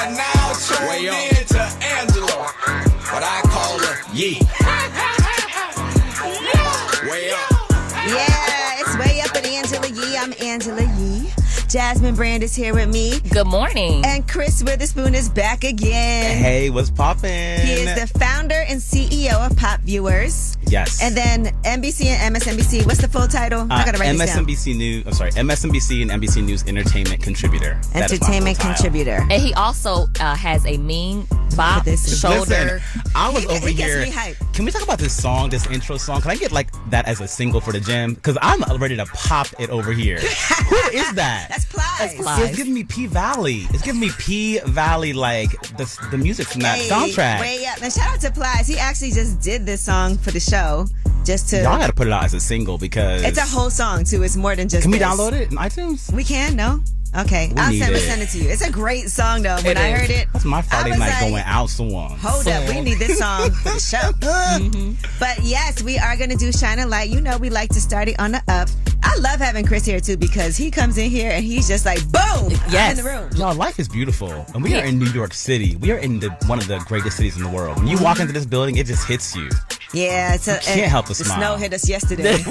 are now tuned in to Angela, but I call her Yee. Way up. Yeah, it's Way Up with Angela Yee. I'm Angela Yee. Jasmine Brand is here with me. Good morning. And Chris Witherspoon is back again. Hey, what's poppin'? He is the founder and CEO of Pop Viewers. Yes. And then NBC and MSNBC. What's the full title? I gotta write this down. MSNBC and NBC News entertainment contributor. Entertainment contributor. And he also has a mean bop shoulder. Listen, I was over he gets here. me hype. Can we talk about this song, this intro song? Can I get like that as a single for the gym? Because I'm ready to pop it over here. Who is that? That's Plies. It's giving me P Valley. It's giving me P Valley, like the music from that soundtrack. Way Up. Now shout out to Plies. He actually just did this song for the show. Just to Y'all gotta put it out as a single because it's a whole song too. It's more than just. Can we this. download it in iTunes? We can. No. Okay, I'll send it to you. It's a great song though. When I heard it, That's my Friday night like, going out song. Hold up, we need this song for the show. Mm-hmm. But yes, we are going to do Shine a Light. You know we like to start it on the up. I love having Chris here too because he comes in here and he's just like, boom, yes. in the room. Y'all, life is beautiful. And we are in New York City. We are in one of the greatest cities in the world. When you walk into this building, it just hits you. Yeah, you can't help but smile. The snow hit us yesterday. I'm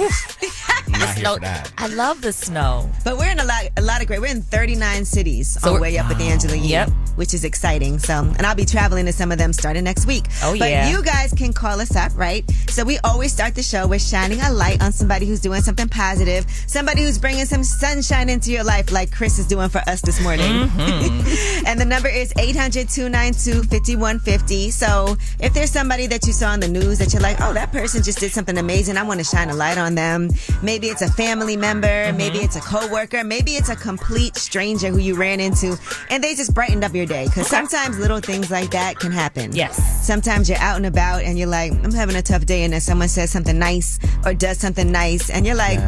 not here for that. I love the snow. But we're in a lot of great. We're in 39 cities on Way Up with Angela Yee, which is exciting. So, and I'll be traveling to some of them starting next week. Oh, but yeah. you guys can call us up, right? So we always start the show with shining a light on somebody who's doing something positive, somebody who's bringing some sunshine into your life like Chris is doing for us this morning. Mm-hmm. And the number is 800-292-5150. So if there's somebody that you saw on the news that you're like, oh, that person just did something amazing, I want to shine a light on them. Maybe it's a family member, maybe it's a coworker, maybe it's a complete stranger who you ran into and they just brightened up your day. Because sometimes little things like that can happen. Yes. Sometimes you're out and about and you're like, I'm having a tough day, and then someone says something nice or does something nice and you're like,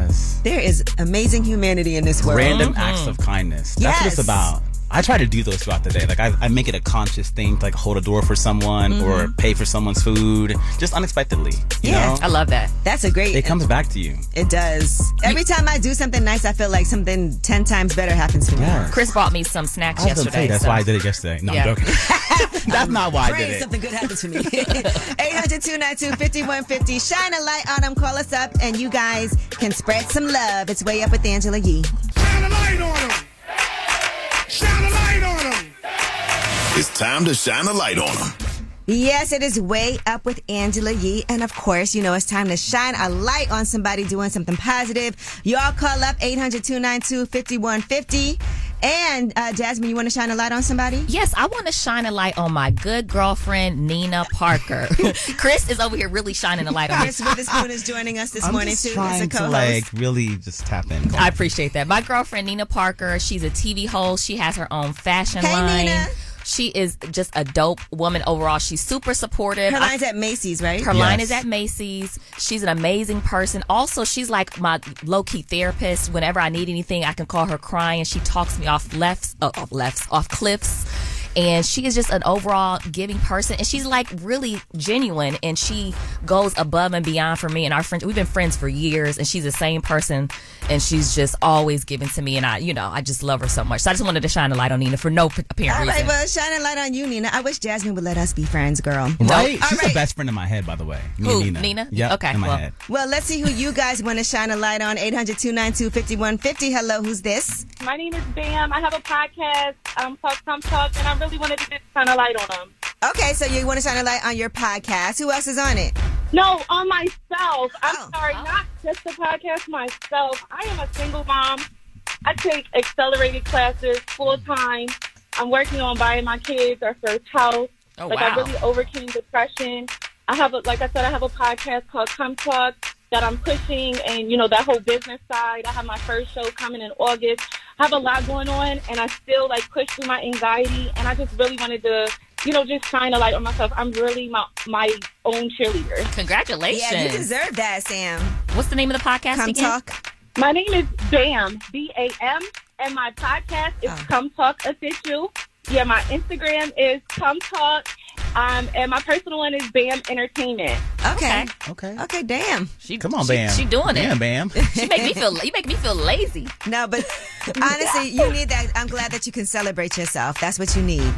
there is amazing humanity in this world. Random acts of kindness. That's what it's about. I try to do those throughout the day. Like I make it a conscious thing to like hold a door for someone or pay for someone's food, just unexpectedly. You know? I love that. That's a great. It comes back to you. It does. Every time I do something nice, I feel like something 10 times better happens to me. Yeah. Chris bought me some snacks yesterday. That's why I did it yesterday. No, I'm joking. That's not why I did it. Something good happens to me. 800-292-5150. Shine a light on them. Call us up, and you guys can spread some love. It's Way Up with Angela Yee. Shine a light on them. Shine a light on them. It's time to shine a light on them. Yes, it is Way Up with Angela Yee. And of course, you know, it's time to shine a light on somebody doing something positive. Y'all call up 800-292-5150. And Jasmine, you want to shine a light on somebody? Yes, I want to shine a light on my good girlfriend, Nina Parker. Chris is over here really shining a light on Chris Witherspoon is joining us this morning, too, as a I'm co-host. trying to really just tap in. I appreciate that. My girlfriend, Nina Parker, she's a TV host. She has her own fashion line. Nina. She is just a dope woman overall. She's super supportive. Her line's at Macy's, right? Her line is at Macy's. She's an amazing person. Also, she's like my low-key therapist. Whenever I need anything, I can call her crying. She talks me off cliffs. And she is just an overall giving person. And she's like really genuine. And she goes above and beyond for me and our friends. We've been friends for years. And she's the same person. And she's just always giving to me. And I just love her so much. So I just wanted to shine a light on Nina for no apparent reason. All right, well, shine a light on you, Nina. I wish Jasmine would let us be friends, girl. Right? All She's right. the best friend in my head, by the way. Who? Nina. Nina? Yep, Okay. in my head. Well, let's see who you guys want to shine a light on. 800-292-5150. Hello, who's this? My name is Bam. I have a podcast, Talk, and I really wanted to just shine a light on them. Okay, so you want to shine a light on your podcast. Who else is on it? No, on myself. I'm sorry, not just the podcast, myself. I am a single mom. I take accelerated classes full-time. I'm working on buying my kids our first house. Oh, I really overcame depression. I have a podcast called Come Talk that I'm pushing, and, that whole business side. I have my first show coming in August. I have a lot going on, and I still, push through my anxiety, and I just really wanted to, just shine a light on myself. I'm really my own cheerleader. Congratulations. Yeah, you deserve that, Sam. What's the name of the podcast Come again? Talk. My name is Bam, B-A-M, and my podcast is Come Talk Official. Yeah, my Instagram is Come Talk, and my personal one is Bam Entertainment. Okay, damn. Come on, Bam. She doing it. Yeah, Bam. You make me feel lazy. No, but honestly, you need that. I'm glad that you can celebrate yourself. That's what you need.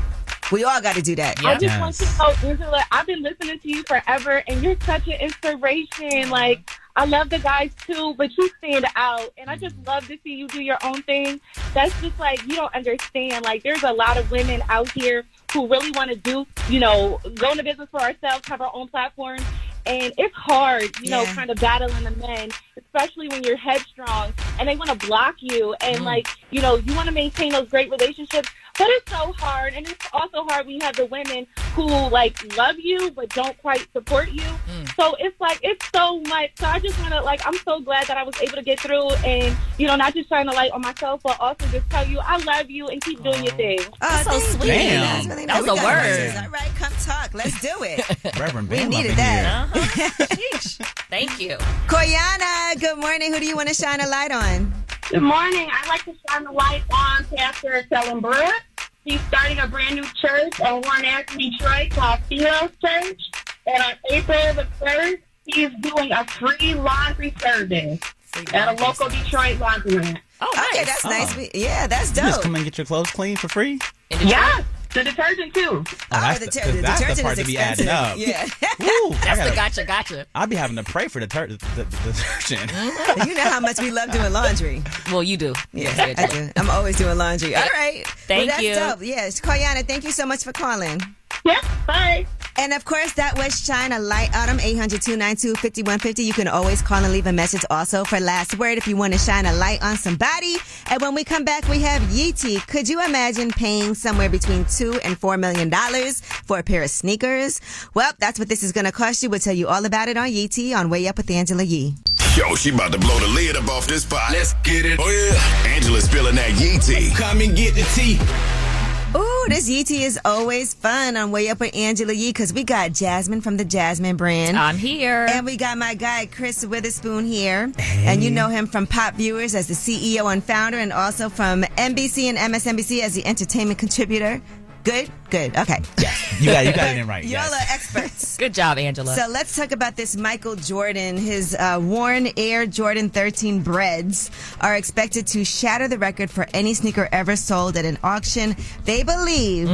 We all got to do that. I just want to know, Angela, I've been listening to you forever, and you're such an inspiration. Like, I love the guys too, but you stand out, and I just love to see you do your own thing. That's just like, you don't understand. Like, there's a lot of women out here who really want to do, go into business for ourselves, have our own platform. And it's hard, kind of battling the men, especially when you're headstrong and they want to block you. And you want to maintain those great relationships. But it's so hard. And it's also hard when you have the women who love you but don't quite support you. So it's it's so much. So I just want to I'm so glad that I was able to get through and, not just shine a light on myself, but also just tell you I love you and keep doing your thing. Oh, that's so sweet. Damn. That's really nice. That was a word. All right, come talk. Let's do it. Reverend We Bam needed up in that. here. Thank you. Koyana, good morning. Who do you want to shine a light on? Good morning. I'd like to shine the light on Pastor Seale Brooks. He's starting a brand new church on Warren Avenue, Detroit called Seale Church. And on April the 1st, he's doing a free laundry service at a local Detroit laundromat. Oh, nice. Okay, that's nice. Yeah, that's You just dope. come and get your clothes clean for free? Yes, the detergent too. The that's detergent the part is to be expensive. adding up. Yeah. Woo, That's the gotcha. I'll be having to pray for the detergent. You know how much we love doing laundry. Well, you do. Yeah, Yes, I do. I'm always doing laundry. All right. Thank that's you. Dope. Yes, Koyana, thank you so much for calling. Yep, bye. And of course, that was Shine a Light on 800-292-5150. You can always call and leave a message also for last word if you want to shine a light on somebody. And when we come back, we have Yeti. Could you imagine paying somewhere between $2 and $4 million for a pair of sneakers? Well, that's what this is going to cost you. We'll tell you all about it on Yeti on Way Up with Angela Yee. Yo, she about to blow the lid up off this pot. Let's get it. Oh, yeah. Angela's spilling that Yeti. Come and get the tea. Ooh, this Yeti is always fun on Way Up with Angela Yee because we got Jasmine from the Jasmine brand. I'm here. And we got my guy, Chris Witherspoon here. Hey. And you know him from Pop Viewers as the CEO and founder and also from NBC and MSNBC as the entertainment contributor. Good? Good. Okay. Yes. You got it in right. Y'all yes. are experts. Good job, Angela. So let's talk about this Michael Jordan. His worn Air Jordan 13 breads are expected to shatter the record for any sneaker ever sold at an auction. They believe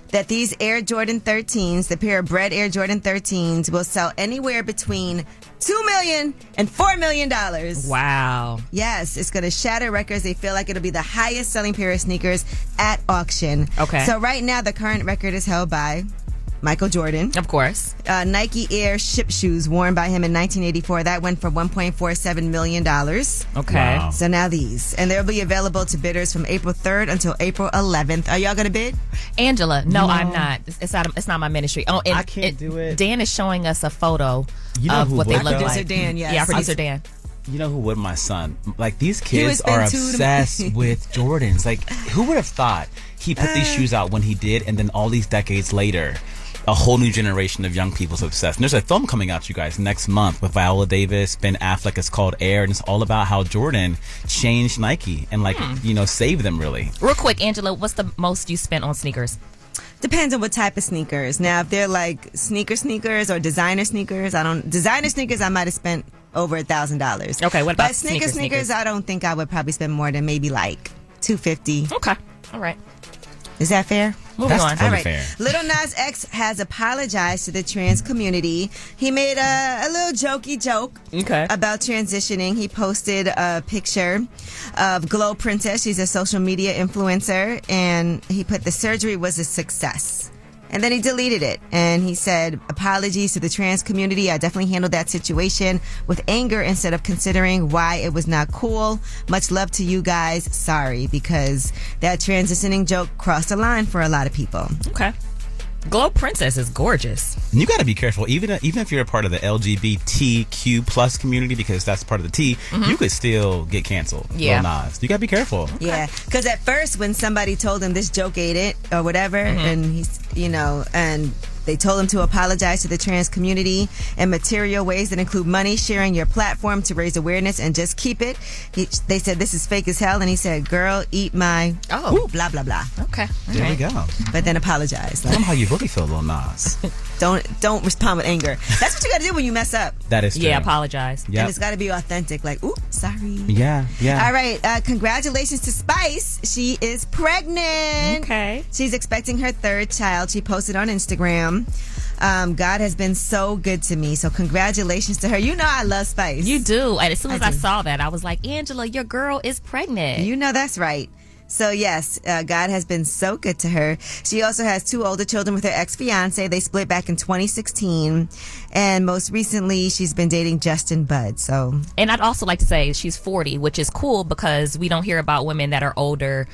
that these Air Jordan 13s, the pair of bread Air Jordan 13s, will sell anywhere between $2 million and $4 million. Wow. Yes, it's going to shatter records. They feel like it'll be the highest selling pair of sneakers at auction. Okay. So right now, the current record is held by Michael Jordan. Of course. Nike Air ship shoes worn by him in 1984. That went for $1.47 million. Okay. Wow. So now these. And they'll be available to bidders from April 3rd until April 11th. Are y'all going to bid? Angela, no, I'm not. It's not my ministry. Oh, and I can't do it. Dan is showing us a photo You know of who what they would, look though? like. Producer Dan, yes. Yeah, producer Dan. You know who would? My son. Like, these would kids spend are $2 to- obsessed with Jordans. Like, who would have thought he put these shoes out when he did, and then all these decades later, a whole new generation of young people's obsessed. And there's a film coming out, you guys, next month with Viola Davis, Ben Affleck. It's called Air, and it's all about how Jordan changed Nike and, saved them, really. Real quick, Angela, what's the most you spent on sneakers? Depends on what type of sneakers. Now, if they're like sneakers or designer sneakers, designer sneakers, I might have spent over $1,000. Okay, what about But sneakers, sneakers? I don't think I would probably spend more than maybe like $250. Okay. All right. Is that fair? Moving That's on. totally All right. fair. Little Nas X has apologized to the trans community. He made a little jokey joke Okay. about transitioning. He posted a picture of Glow Princess. She's a social media influencer, and he put the surgery was a success. And then he deleted it. And he said, apologies to the trans community. I definitely handled that situation with anger instead of considering why it was not cool. Much love to you guys. Sorry, because that transitioning joke crossed the line for a lot of people. Okay. Glow Princess is gorgeous. And you got to be careful, even if you're a part of the LGBTQ plus community, because that's part of the T, you could still get canceled. Yeah. Lil Nas. You got to be careful. Yeah, because at first when somebody told him this joke ain't it or whatever, and he's, and They told him to apologize to the trans community in material ways that include money, sharing your platform to raise awareness, and just keep it. They said this is fake as hell, and he said, "Girl, eat my blah blah blah." Okay. There we go. But then apologize. Tell them how you really feel, Lil Nas. Don't respond with anger. That's what you got to do when you mess up. That is true. Yeah, apologize. Yep. And it's got to be authentic. Like, ooh, sorry. Yeah. All right. Congratulations to Spice. She is pregnant. Okay. She's expecting her third child. She posted on Instagram. God has been so good to me. So congratulations to her. You know I love Spice. You do. And as soon as I do. saw that, I was like, Angela, your girl is pregnant. You know that's right. So yes, God has been so good to her. She also has 2 older children with her ex-fiance. They split back in 2016. And most recently, she's been dating Justin Budd. So, And I'd also like to say she's 40, which is cool because we don't hear about women that are older,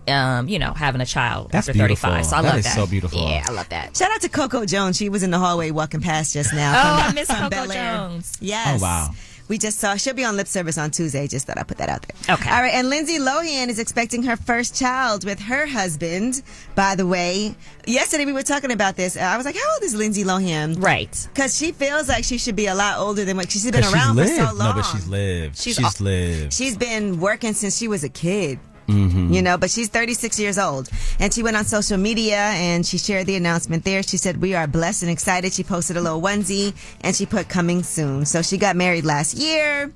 having a child That's after beautiful. 35. So I That love is that. so beautiful. Yeah, I love that. shout out to Coco Jones. She was in the hallway walking past just now. Oh, I miss from Coco Bel Air. Jones. Yes. Oh, wow. We just saw, she'll be on lip service on Tuesday. Just thought I'd put that out there. Okay. All right. And Lindsay Lohan is expecting her first child with her husband, by the way. Yesterday we were talking about this. I was like, how old is Lindsay Lohan? Right. Because she feels like she should be a lot older than what she's been 'Cause around for she's so lived. long. No, but she's lived. She's lived. She's been working since she was a kid. Mm-hmm. But she's 36 years old. And she went on social media and she shared the announcement there. She said, "We are blessed and excited." She posted a little onesie and she put "coming soon." So she got married last year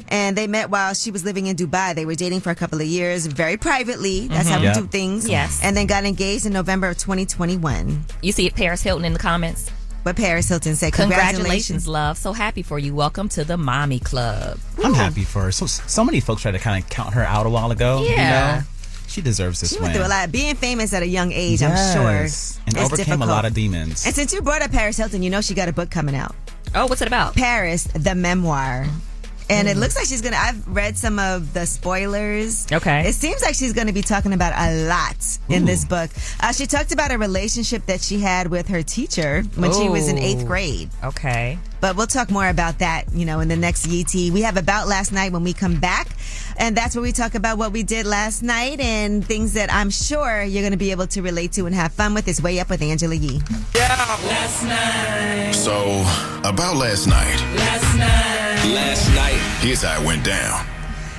and they met while she was living in Dubai. They were dating for a couple of years, very privately. That's how we Yep. do things. Yes. And then got engaged in November of 2021. You see Paris Hilton in the comments? But Paris Hilton said, Congratulations, love. So happy for you. Welcome to the Mommy Club. I'm happy for her. So many folks tried to kind of count her out a while ago. Yeah. She deserves this She win. went through a lot. Being famous at a young age, Yes. I'm sure. And is overcame difficult. a lot of demons. And since you brought up Paris Hilton, she got a book coming out. Oh, what's it about? Paris, the memoir. And it looks like I've read some of the spoilers. Okay. It seems like she's going to be talking about a lot in this book. She talked about a relationship that she had with her teacher when she was in 8th grade. Okay. But we'll talk more about that, in the next Yeti. We have About Last Night when we come back. And that's where we talk about what we did last night and things that I'm sure you're going to be able to relate to and have fun with. It's Way Up with Angela Yee. Last night. So, about last night, Last night. here's how it went down.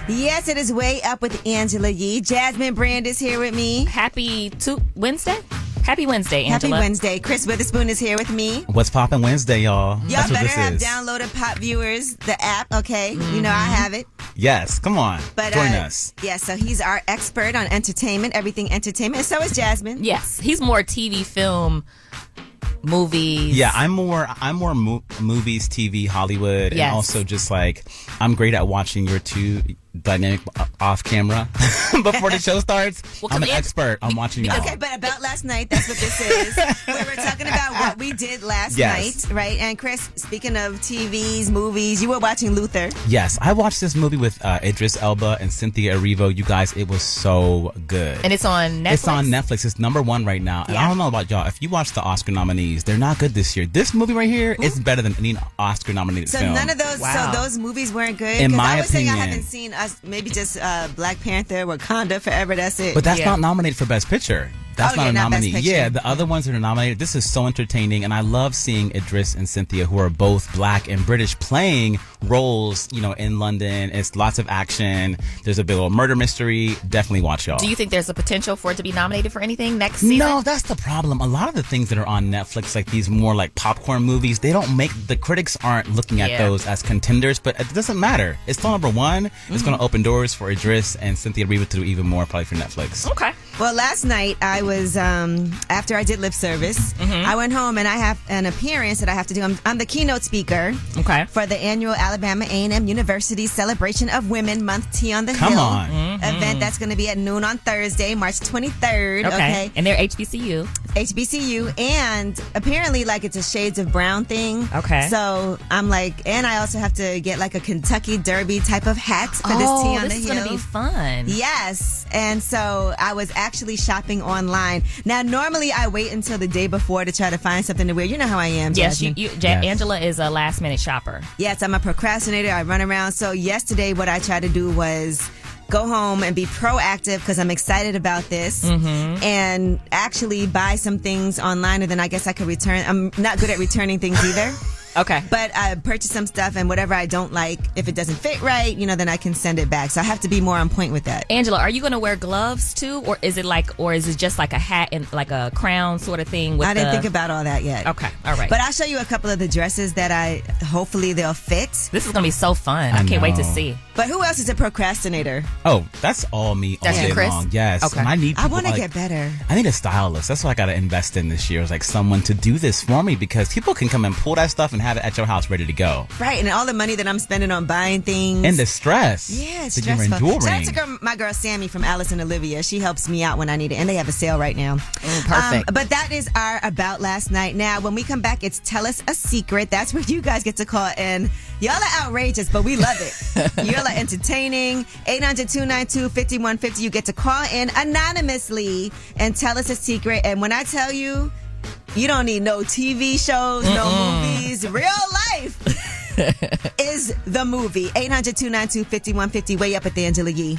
Yes, it is Way Up with Angela Yee. Jasmine Brand is here with me. Happy Wednesday? Happy Wednesday, Happy Angela. Wednesday. Chris Witherspoon is here with me. What's poppin' Wednesday, y'all? Y'all That's what better this have is. downloaded Pop Viewers, the app, okay? I have it. Yes, come on. But Join us. Yeah, so he's our expert on entertainment, everything entertainment. And so is Jasmine. Yes, he's more TV, film, movies. Yeah, I'm more movies, TV, Hollywood, Yes. and also just like I'm great at watching your two dynamic off camera before the show starts. Well, I'm 'cause an expert on watching y'all. Okay, but About Last Night, that's what this is. We were talking about what we did last Yes. night, right? And Chris, speaking of TVs, movies, you were watching Luther. Yes, I watched this movie with Idris Elba and Cynthia Erivo. You guys, it was so good. And it's on Netflix. It's on Netflix. It's #1 right now. And Yeah. I don't know about y'all. If you watch the Oscar nominees, they're not good this year. This movie right here is better than any Oscar nominated So film. none of those, Wow. so those movies weren't good. In 'Cause my I was saying I opinion. haven't seen maybe just Black Panther, Wakanda Forever. That's it. But that's Yeah. not nominated for Best Picture. That's Oh, not yeah, a not Best nominee. Picture. Yeah, the other ones that are nominated. This is so entertaining, and I love seeing Idris and Cynthia, who are both Black and British, playing roles. In London. It's lots of action. There's a big old murder mystery. Definitely watch y'all. Do you think there's a potential for it to be nominated for anything next season? No, that's the problem. A lot of the things that are on Netflix, like these more like popcorn movies, the critics aren't looking at Yeah. those as contenders, but it doesn't matter. It's still #1. It's going to open doors for Idris and Cynthia Erivo to do even more probably for Netflix. Okay. Well, last night I was after I did lip service, I went home and I have an appearance that I have to do. I'm the keynote speaker Okay. for the annual Alabama A&M University Celebration of Women Month Tea on the Come Hill on. event. That's going to be at noon on Thursday, March 23rd. Okay. And they're HBCU. HBCU, and apparently like it's a Shades of Brown thing. Okay. So I'm like, and I also have to get like a Kentucky Derby type of hat for this tea on this the is hill. going to be fun. Yes. And so I was actually shopping online. Now, normally I wait until the day before to try to find something to wear. You know how I am, Yes, Jasmine. Yes. Angela is a last minute shopper. Yes, I'm a procrastinator. I run around. So yesterday what I tried to do was go home and be proactive because I'm excited about this and actually buy some things online, and then I guess I could return. I'm not good at returning things either. Okay. But I purchase some stuff, and whatever I don't like, if it doesn't fit right, then I can send it back. So I have to be more on point with that. Angela, are you going to wear gloves too, or is it just like a hat and like a crown sort of thing? With I didn't think about all that yet. Okay, all right. But I'll show you a couple of the dresses that hopefully they'll fit. This is going to be so fun. I can't wait to see. But who else is a procrastinator? Oh, that's all me all That's you, day Chris? long. Yes. Okay. And I want to get better. I need a stylist. That's what I got to invest in this year. Is like someone to do this for me, because people can come and pull that stuff and have it at your house ready to go. Right, and all the money that I'm spending on buying things. And the stress. Yeah, it's that you're stressful. enduring. Shout out to my girl Sammy from Alice and Olivia. She helps me out when I need it, and they have a sale right now. Perfect. But that is our About Last Night. Now, when we come back, it's Tell Us a Secret. That's where you guys get to call in. Y'all are outrageous, but we love it. Y'all are entertaining. 800-292-5150. You get to call in anonymously and tell us a secret. And when I tell you, you don't need no TV shows, no movies. Real life is the movie. 800-292-5150. Way up at the Angela Yee.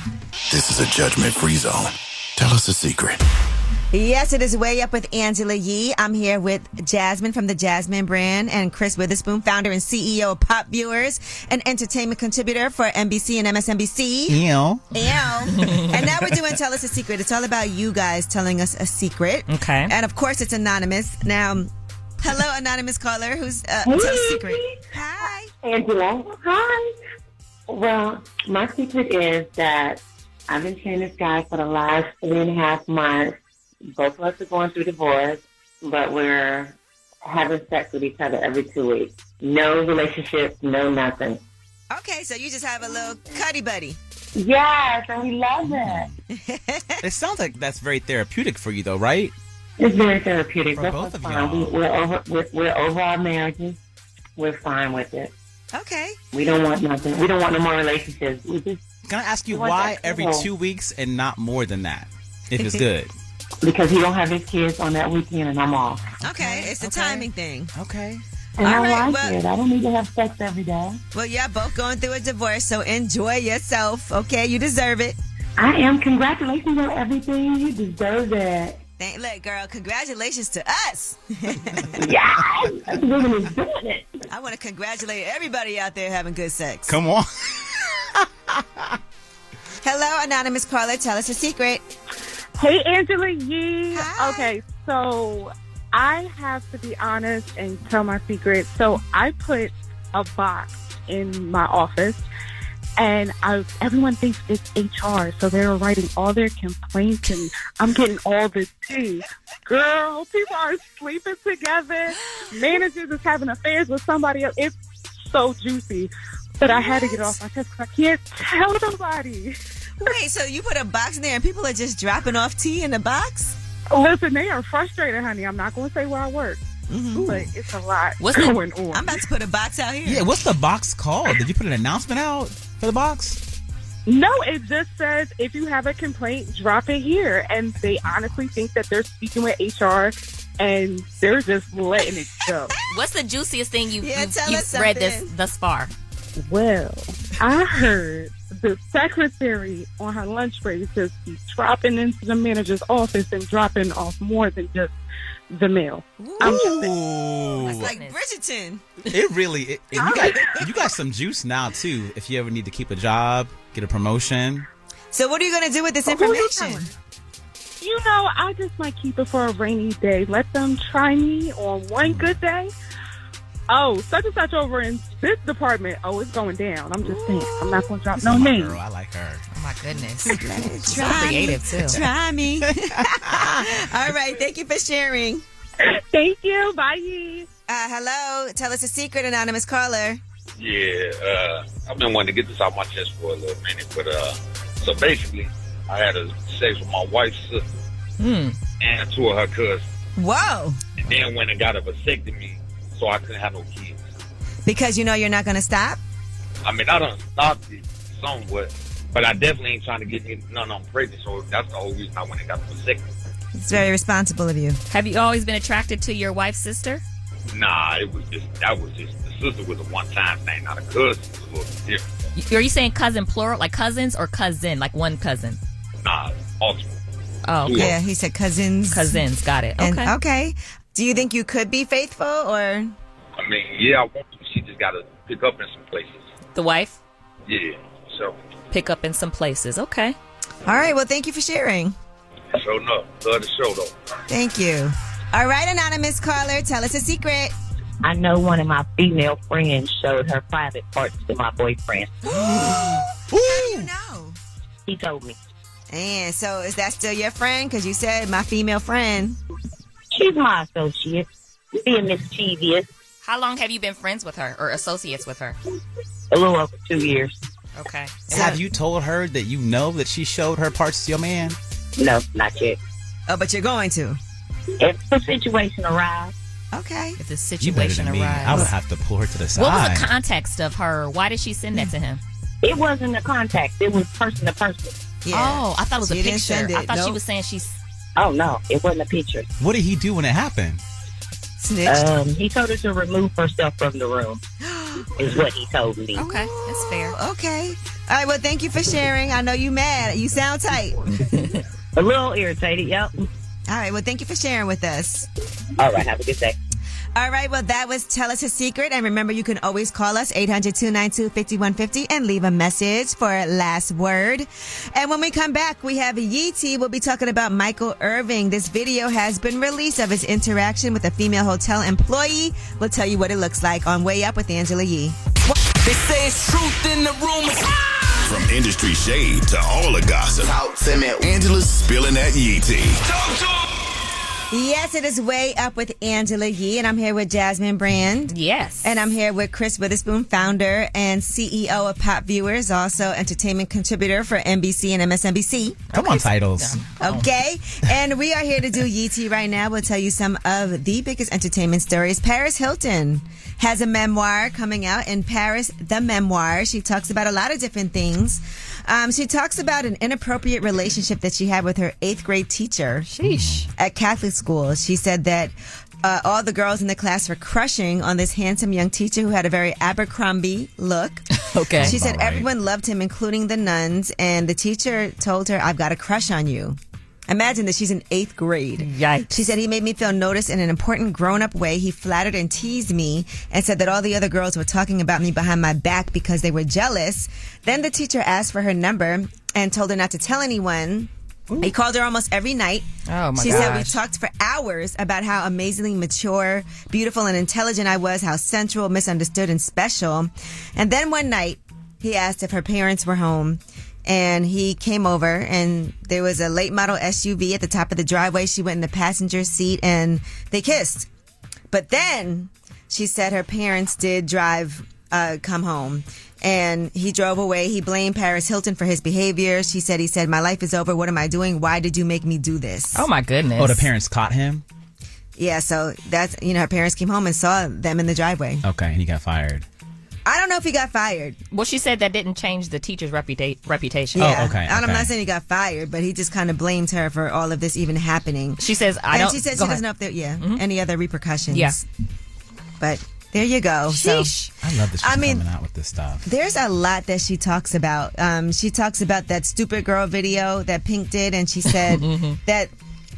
This is a judgment-free zone. Tell us a secret. Yes, it is Way Up with Angela Yee. I'm here with Jasmine from the Jasmine brand and Chris Witherspoon, founder and CEO of Pop Viewers, an entertainment contributor for NBC and MSNBC. Ew. And now we're doing Tell Us a Secret. It's all about you guys telling us a secret. Okay. And of course, it's anonymous. Now, hello, anonymous caller. Who's tell us a secret? Hi. Angela. Hi. Well, my secret is that I've been seeing this guy for the last 3.5 months. Both of us are going through divorce, but we're having sex with each other every 2 weeks. No relationship, no nothing. Okay, so you just have a little cuddy buddy. Yes, and we love it. It sounds like that's very therapeutic for you, though, right? It's very therapeutic. For That's both of fine. y'all. We're over our marriages. We're fine with it. Okay. We don't want nothing. We don't want no more relationships. We just Can I ask you want why that every control. 2 weeks and not more than that, if it's good? because he don't have his kids on that weekend and I'm off. Okay, it's a timing thing. Okay. And All I right, like well- it. I don't need to have sex every day. Well, yeah, both going through a divorce, so enjoy yourself. Okay, you deserve it. I am. Congratulations on everything. You deserve it. Look, girl, congratulations to us. Yes! Women is doing it. I want to congratulate everybody out there having good sex. Come on. Hello, anonymous caller. Tell us a secret. Hey, Angela Yee. Hi. Okay, so I have to be honest and tell my secret. So I put a box in my office, and everyone thinks it's HR, so they're writing all their complaints, and I'm getting all the tea. Girl, people are sleeping together. Managers is having affairs with somebody else. It's so juicy. But I had to get off my chest because I can't tell nobody. Wait, so you put a box in there and people are just dropping off tea in the box? Listen, they are frustrated, honey. I'm not going to say where I work, but it's a lot going on. I'm about to put a box out here. Yeah, what's the box called? Did you put an announcement out for the box? No, it just says if you have a complaint, drop it here. And they honestly think that they're speaking with HR and they're just letting it go. What's the juiciest thing you've tell us read something. thus far? Well, I heard the secretary on her lunch break just be dropping into the manager's office and dropping off more than just the mail. I'm just saying. It's like Bridgerton. It really, you got some juice now, too, if you ever need to keep a job, get a promotion. So what are you going to do with this Who you information? telling? You know, I just might keep it for a rainy day. Let them try me on one good day. Oh, such and such over in this department. Oh, it's going down. I'm just saying. I'm not going to drop no My names. girl, I like her. Oh my goodness. So Try creative me. too. Try me. All right, thank you for sharing. Thank you. Bye. Hello, tell us a secret, anonymous caller. Yeah, I've been wanting to get this off my chest for a little minute, but so basically, I had a sex with my wife's sister and two of her cousins, Whoa. and then went and got a vasectomy, so I couldn't have no kids. Because you know you're not going to stop? I mean, I done stopped it somewhat, but I definitely ain't trying to get none of them pregnant, so that's the whole reason I went and got the vasectomy. It's very responsible of you. Have you always been attracted to your wife's sister? Nah, that was just the sister was a one-time thing. Now the cousin was a little different. Are you saying cousin plural, like cousins, or cousin, like one cousin? Nah, multiple. Oh, okay. Yeah, he said cousins. Cousins, got it. Okay. Okay. Do you think you could be faithful, or? I mean, yeah, I want to. She just got to pick up in some places. The wife? Yeah, so. Pick up in some places. Okay. All right. Well, thank you for sharing. Sure enough. Love the show, though. Thank you. All right, anonymous caller, tell us a secret. I know one of my female friends showed her private parts to my boyfriend. How do you know? He told me. And so is that still your friend? Because you said my female friend. She's my associate. Being mischievous. How long have you been friends with her or associates with her? A little over 2 years. Okay. Have you told her that you know that she showed her parts to your man? No, not yet. Oh, but you're going to. If the situation arrives. Okay. If the You better situation than me. arrives. I would have to pull her to the side. What was the context of her? Why did she send that to him? It wasn't a contact. It was person to person. Yeah. Oh, I thought it was She a didn't picture. send it. I thought she Nope. was saying she's... Oh, no. It wasn't a picture. What did he do when it happened? Snitched. He told her to remove herself from the room. Is what he told me. Okay, that's fair. Okay. All right, well, thank you for sharing. I know you mad. You sound tight. A little irritated, yep. All right, well, thank you for sharing with us. All right, have a good day. All right, well, that was Tell Us a Secret. And remember, you can always call us 800-292-5150 and leave a message for last word. And when we come back, we have Yeti. We'll be talking about Michael Irving. This video has been released of his interaction with a female hotel employee. We'll tell you what it looks like on Way Up with Angela Yee. They say it's truth in the rumors. From industry shade to all the gossip, Angela's spilling that Yeti. Talk to 'em. Yes, it is Way Up with Angela Yee, and I'm here with Jasmine Brand. Yes. And I'm here with Chris Witherspoon, founder and CEO of Pop Viewers, also entertainment contributor for NBC and MSNBC. Come on, titles. Okay. And we are here to do Yeti right now. We'll tell you some of the biggest entertainment stories. Paris Hilton has a memoir coming out. In Paris, the memoir, she talks about a lot of different things. She talks about an inappropriate relationship that she had with her 8th grade teacher. Sheesh. At Catholic school. She said that all the girls in the class were crushing on this handsome young teacher who had a very Abercrombie look. Okay. She said All right. everyone loved him, including the nuns, and the teacher told her, "I've got a crush on you." Imagine that she's in 8th grade. Yikes. She said he made me feel noticed in an important grown-up way. He flattered and teased me and said that all the other girls were talking about me behind my back because they were jealous. Then the teacher asked for her number and told her not to tell anyone. He called her almost every night. Oh, my She said we gosh. talked for hours about how amazingly mature, beautiful, and intelligent I was, how central, misunderstood, and special. And then one night, he asked if her parents were home. And he came over, and there was a late model SUV at the top of the driveway. She went in the passenger seat, and they kissed. But then she said her parents did come home. And he drove away. He blamed Paris Hilton for his behavior. He said, "My life is over. What am I doing? Why did you make me do this?" Oh, my goodness. Oh, the parents caught him? Yeah, so that's, her parents came home and saw them in the driveway. Okay, and he got fired. I don't know if he got fired. Well, she said that didn't change the teacher's reputation. Yeah. Oh, okay, I'm okay. not saying he got fired, but he just kind of blamed her for all of this even happening. She says, She said she doesn't know if there, any other repercussions. Yeah. But there you go. Sheesh. I love that she's coming out with this stuff. There's a lot that she talks about. She talks about that stupid girl video that Pink did, and she said that,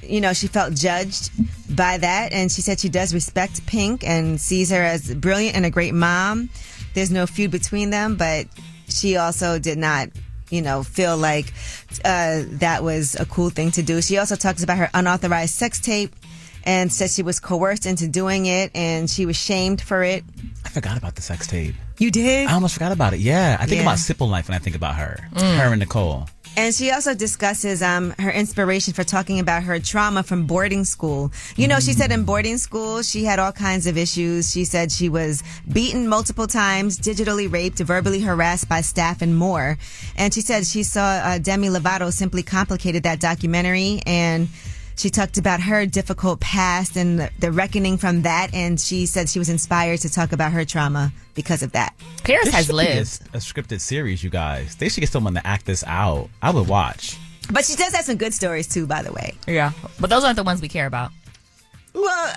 she felt judged by that, and she said she does respect Pink and sees her as brilliant and a great mom. There's no feud between them, but she also did not, feel like that was a cool thing to do. She also talks about her unauthorized sex tape and said she was coerced into doing it, and she was shamed for it. I forgot about the sex tape. You did? I almost forgot about it. Yeah, I think Yeah. about Sipple Life when I think about her. Her and Nicole. And she also discusses her inspiration for talking about her trauma from boarding school. She said in boarding school, she had all kinds of issues. She said she was beaten multiple times, digitally raped, verbally harassed by staff, and more. And she said she saw Demi Lovato Simply Complicated, that documentary, and she talked about her difficult past and the reckoning from that, and she said she was inspired to talk about her trauma because of that. Paris This has should be lived. a scripted series, you guys. They should get someone to act this out. I would watch. But she does have some good stories too, by the way. Yeah. But those aren't the ones we care about. Well,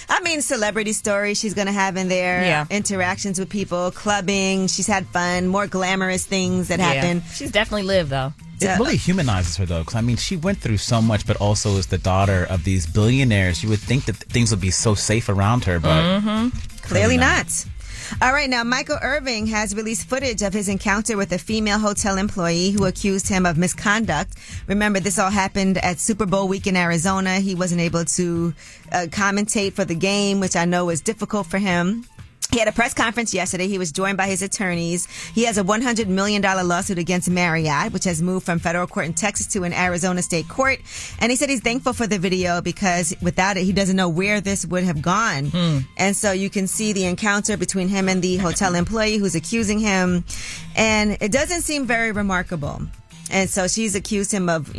I I mean, celebrity stories she's going to have in there. Yeah. Interactions with people, clubbing. She's had fun, more glamorous things that happen. She's definitely lived, though. It really humanizes her, though, because, I mean, she went through so much, but also is the daughter of these billionaires. You would think that things would be so safe around her, but clearly not. All right, now Michael Irving has released footage of his encounter with a female hotel employee who accused him of misconduct. Remember, this all happened at Super Bowl week in Arizona. He wasn't able to commentate for the game, which I know was difficult for him. He had a press conference yesterday. He was joined by his attorneys. He has a $100 million lawsuit against Marriott, which has moved from federal court in Texas to an Arizona state court. And he said he's thankful for the video because without it, he doesn't know where this would have gone. And so you can see the encounter between him and the hotel employee who's accusing him. And it doesn't seem very remarkable. And so she's accused him of,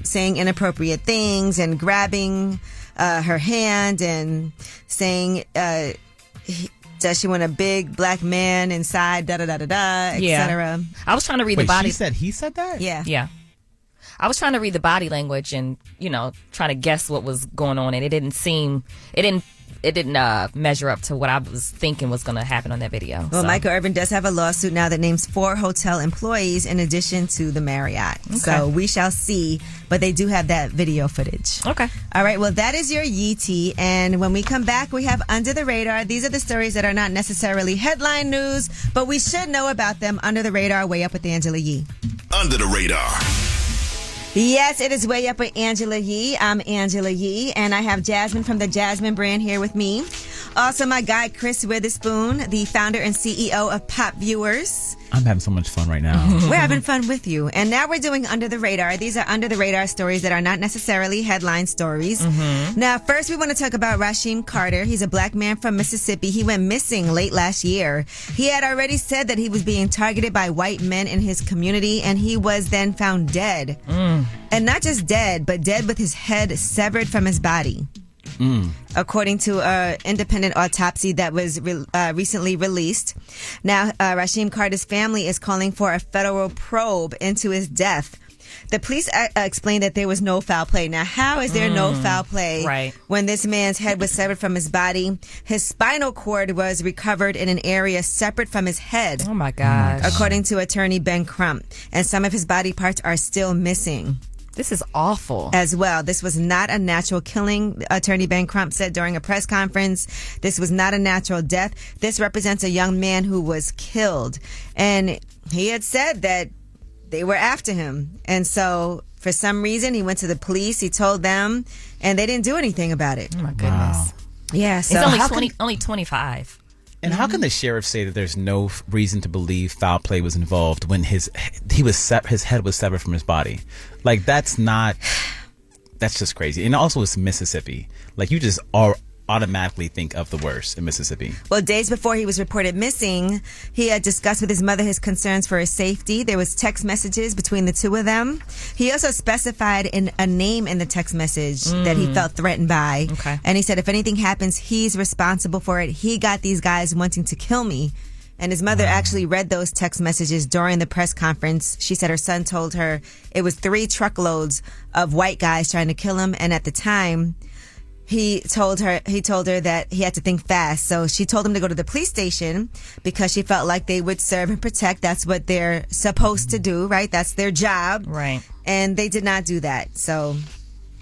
saying inappropriate things and grabbing her hand and saying, does she want a big black man inside, etc. Yeah. I was trying to read the body. He said that? Yeah. Yeah. I was trying to read the body language and, trying to guess what was going on. And it didn't measure up to what I was thinking was going to happen on that video. Well, Michael Irvin does have a lawsuit now that names 4 hotel employees in addition to the Marriott. Okay. So we shall see, but they do have that video footage. Okay. All right. Well, that is your Yeti. And when we come back, we have Under the Radar. These are the stories that are not necessarily headline news, but we should know about them. Under the Radar, Way Up with Angela Yee. Under the Radar. Yes, it is Way Up with Angela Yee. I'm Angela Yee, and I have Jasmine from the Jasmine brand here with me. Also, my guy, Chris Witherspoon, the founder and CEO of Pop Viewers. I'm having so much fun right now. We're having fun with you. And now we're doing Under the Radar. These are Under the Radar stories that are not necessarily headline stories. Now, first, we want to talk about Rasheem Carter. He's a black man from Mississippi. He went missing late last year. He had already said that he was being targeted by white men in his community, and he was then found dead. And not just dead, but dead with his head severed from his body. According to an independent autopsy that was recently released. Now, Rasheem Carter's family is calling for a federal probe into his death. The police explained that there was no foul play. Now, how is there no foul play when this man's head was severed from his body? His spinal cord was recovered in an area separate from his head. Oh, my gosh. According to attorney Ben Crump. And some of his body parts are still missing. This is awful. As well. This was not a natural killing, attorney Ben Crump said during a press conference. This was not a natural death. This represents a young man who was killed. And he had said that they were after him. And so, for some reason, he went to the police. He told them, and they didn't do anything about it. Oh, my goodness. Wow. Yeah, so it's only 25. And how can the sheriff say that there's no reason to believe foul play was involved when his head was severed from his body? Like, that's just crazy. And also it's Mississippi. Like, you just automatically think of the worst in Mississippi. Well, days before he was reported missing, he had discussed with his mother his concerns for his safety. There was text messages between the two of them. He also specified a name in the text message that he felt threatened by. Okay. And he said, if anything happens, he's responsible for it. He got these guys wanting to kill me. And his mother actually read those text messages during the press conference. She said her son told her it was 3 truckloads of white guys trying to kill him. And at the time, he told her that he had to think fast. So she told him to go to the police station because she felt like they would serve and protect. That's what they're supposed to do, right? That's their job. Right. And they did not do that. So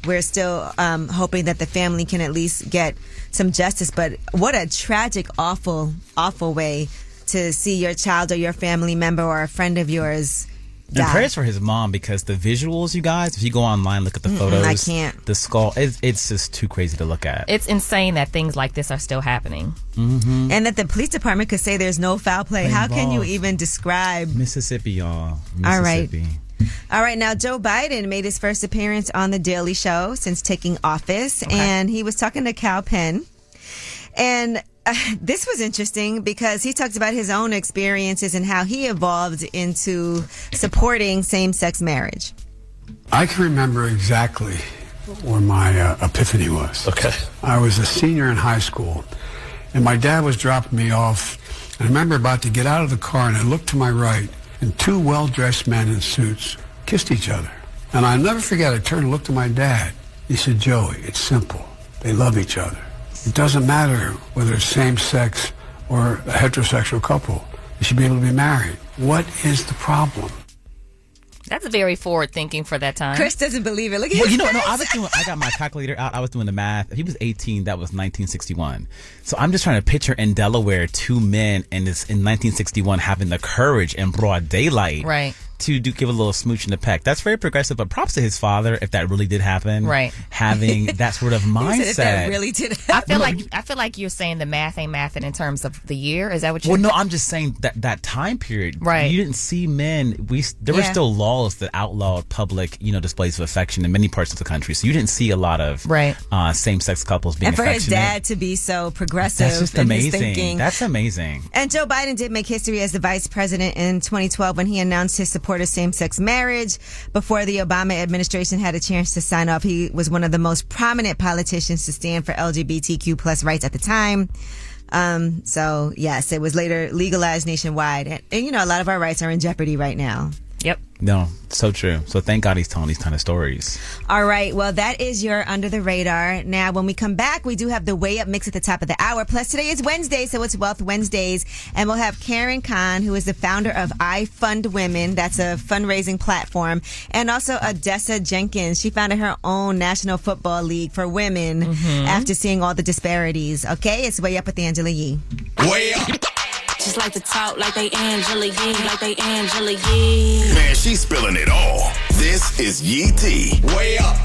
we're still hoping that the family can at least get some justice. But what a tragic, awful, awful way to see your child or your family member or a friend of yours die. And prayers for his mom, because the visuals, you guys, if you go online, look at the photos. I can't. The skull, it's just too crazy to look at. It's insane that things like this are still happening. And that the police department could say there's no foul play. How can you even describe? Mississippi, y'all. Mississippi. All right. Now, Joe Biden made his first appearance on The Daily Show since taking office. Okay. And he was talking to Cal Penn. And this was interesting because he talked about his own experiences and how he evolved into supporting same-sex marriage. I can remember exactly where my epiphany was. Okay. I was a senior in high school, and my dad was dropping me off. And I remember about to get out of the car, and I looked to my right, and 2 well-dressed men in suits kissed each other. And I'll never forget, I turned and looked at my dad. He said, Joey, it's simple. They love each other. It doesn't matter whether it's same-sex or a heterosexual couple. They should be able to be married. What is the problem? That's very forward thinking for that time. Chris doesn't believe it. Look at Well, his no, face. I got my calculator out. I was doing the math. If he was 18, that was 1961. So I'm just trying to picture in Delaware 2 men in 1961 having the courage in broad daylight. Right. To give a little smooch in the peck. That's very progressive, but props to his father if that really did happen. Right. Having that sort of mindset. He said if that really did happen. I feel like you're saying the math ain't mathing in terms of the year. Is that what you're Well, no, I'm just saying that time period. Right. You didn't see men. There were still laws that outlawed public, displays of affection in many parts of the country. So you didn't see a lot of same-sex couples being and for affectionate. his dad to be so progressive. That's just in his amazing. thinking. That's amazing. And Joe Biden did make history as the vice president in 2012 when he announced his support of same-sex marriage. Before the Obama administration had a chance to sign off, he was one of the most prominent politicians to stand for LGBTQ plus rights at the time. So yes, it was later legalized nationwide. And a lot of our rights are in jeopardy right now. Yep. No, so true. So thank God he's telling these kind of stories. All right. Well, that is your Under the Radar. Now, when we come back, we do have the Way Up mix at the top of the hour. Plus, today is Wednesday, so it's Wealth Wednesdays. And we'll have Cahn, who is the founder of I Fund Women. That's a fundraising platform. And also Odessa Jenkins. She founded her own National Football League for women after seeing all the disparities. Okay? It's Way Up with Angela Yee. Way up. Just like to talk like they Angela Yee, Man, she's spilling it all. This is Yeti. Way up.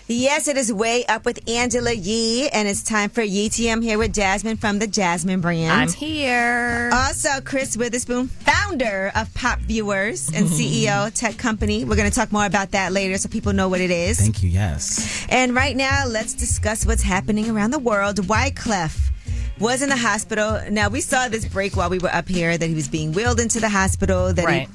Yes, it is Way Up with Angela Yee, and it's time for Yeti. I'm here with Jasmine from the Jasmine brand. I'm here. Also, Chris Witherspoon, founder of Pop Viewers and CEO Tech Company. We're going to talk more about that later so people know what it is. Thank you, yes. And right now, let's discuss what's happening around the world. Wyclef was in the hospital. Now, we saw this break while we were up here that he was being wheeled into the hospital, that he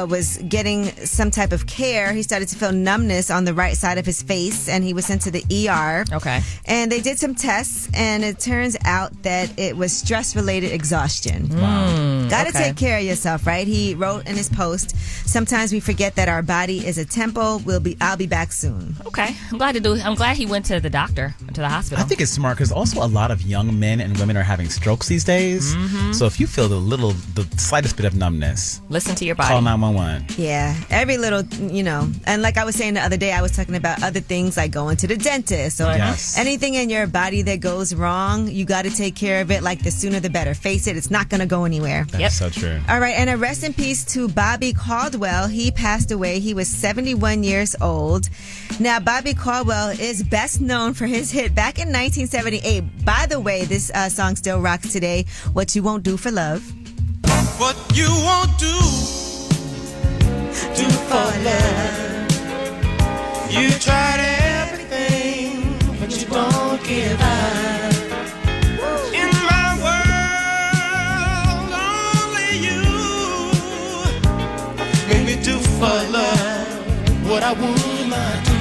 was getting some type of care. He started to feel numbness on the right side of his face, and he was sent to the ER. Okay. And they did some tests, and it turns out that it was stress-related exhaustion. Wow. Got to take care of yourself, right? He wrote in his post, "Sometimes we forget that our body is a temple. I'll be back soon." Okay. I'm glad he went to the doctor, to the hospital. I think it's smart because also a lot of young men and women are having strokes these days. So if you feel the slightest bit of numbness, listen to your body. Call 911. Yeah, every little, and like I was saying the other day, I was talking about other things like going to the dentist or anything in your body that goes wrong. You got to take care of it. Like the sooner the better. Face it, it's not going to go anywhere. That's so true. All right, and a rest in peace to Bobby Caldwell. He passed away. He was 71 years old. Now, Bobby Caldwell is best known for his hit back in 1978. By the way, this song still rocks today. What You Won't Do for Love. What you won't do for love. You tried everything, but you don't give up. In my world, only you make me do for love what I would not do.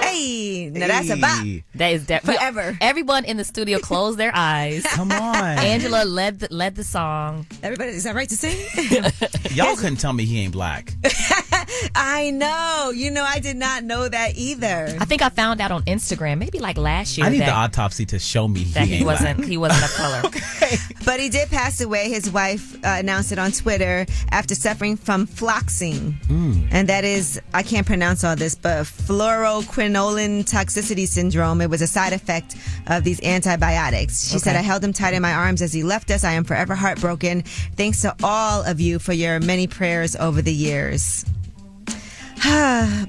Hey, now that's a bop. That is forever. Everyone in the studio closed their eyes. Come on. Angela led the song. Everybody, is that right to sing? Y'all couldn't tell me he ain't black. I know. I did not know that either. I think I found out on Instagram, maybe like last year. I need the autopsy to show me that he wasn't black. He wasn't of color. Okay. But he did pass away. His wife announced it on Twitter after suffering from floxing. And that is, I can't pronounce all this, but fluoroquinolone toxicity syndrome. It was a side effect of these antibiotics. She said, "I held him tight in my arms as he left us. I am forever heartbroken. Thanks to all of you for your many prayers over the years."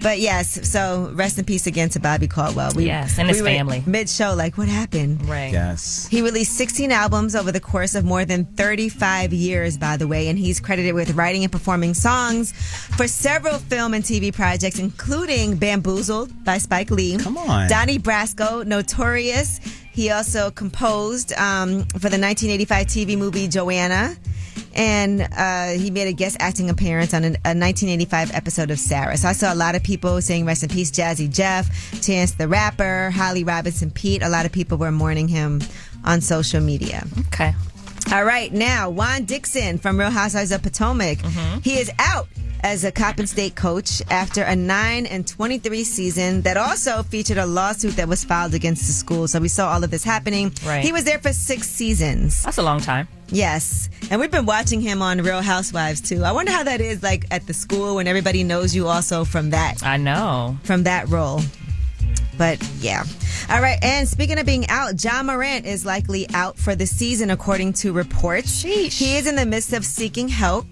But yes, so rest in peace again to Bobby Caldwell. And his family. Mid-show, like, what happened? Right. Yes. He released 16 albums over the course of more than 35 years, by the way, and he's credited with writing and performing songs for several film and TV projects, including Bamboozled by Spike Lee. Come on. Donnie Brasco, Notorious. He also composed for the 1985 TV movie Joanna. And he made a guest acting appearance on a 1985 episode of Sarah. So I saw a lot of people saying rest in peace, Jazzy Jeff, Chance the Rapper, Holly Robinson Pete. A lot of people were mourning him on social media. Okay. All right, now Juan Dixon from Real Housewives of Potomac. He is out as a Coppin State coach after a 9-23 season that also featured a lawsuit that was filed against the school. So we saw all of this happening. Right. He was there for 6 seasons. That's a long time. Yes. And we've been watching him on Real Housewives too. I wonder how that is like at the school when everybody knows you also from that. I know. From that role. But yeah. All right. And speaking of being out, John Morant is likely out for the season, according to reports. Sheesh. He is in the midst of seeking help.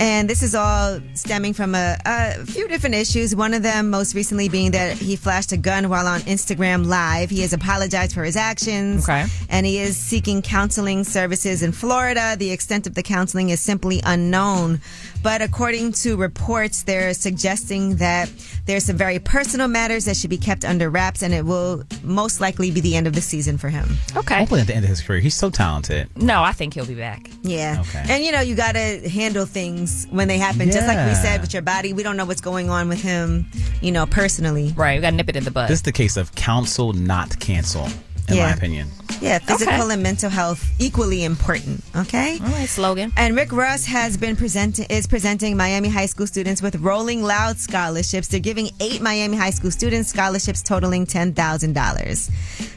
And this is all stemming from a few different issues. One of them most recently being that he flashed a gun while on Instagram Live. He has apologized for his actions. Okay. And he is seeking counseling services in Florida. The extent of the counseling is simply unknown. But according to reports, they're suggesting that there's some very personal matters that should be kept under wraps, and it will most likely be the end of the season for him. Okay. Hopefully at the end of his career. He's so talented. No, I think he'll be back. Yeah. Okay. And, you got to handle things when they happen. Just like we said with your body, we don't know what's going on with him, personally. Right. We got to nip it in the bud. This is the case of counsel, not cancel, in my opinion. Yeah, physical and mental health equally important. Okay. All right, slogan. And Rick Ross is presenting Miami high school students with Rolling Loud scholarships. They're giving 8 Miami high school students scholarships totaling $10,000.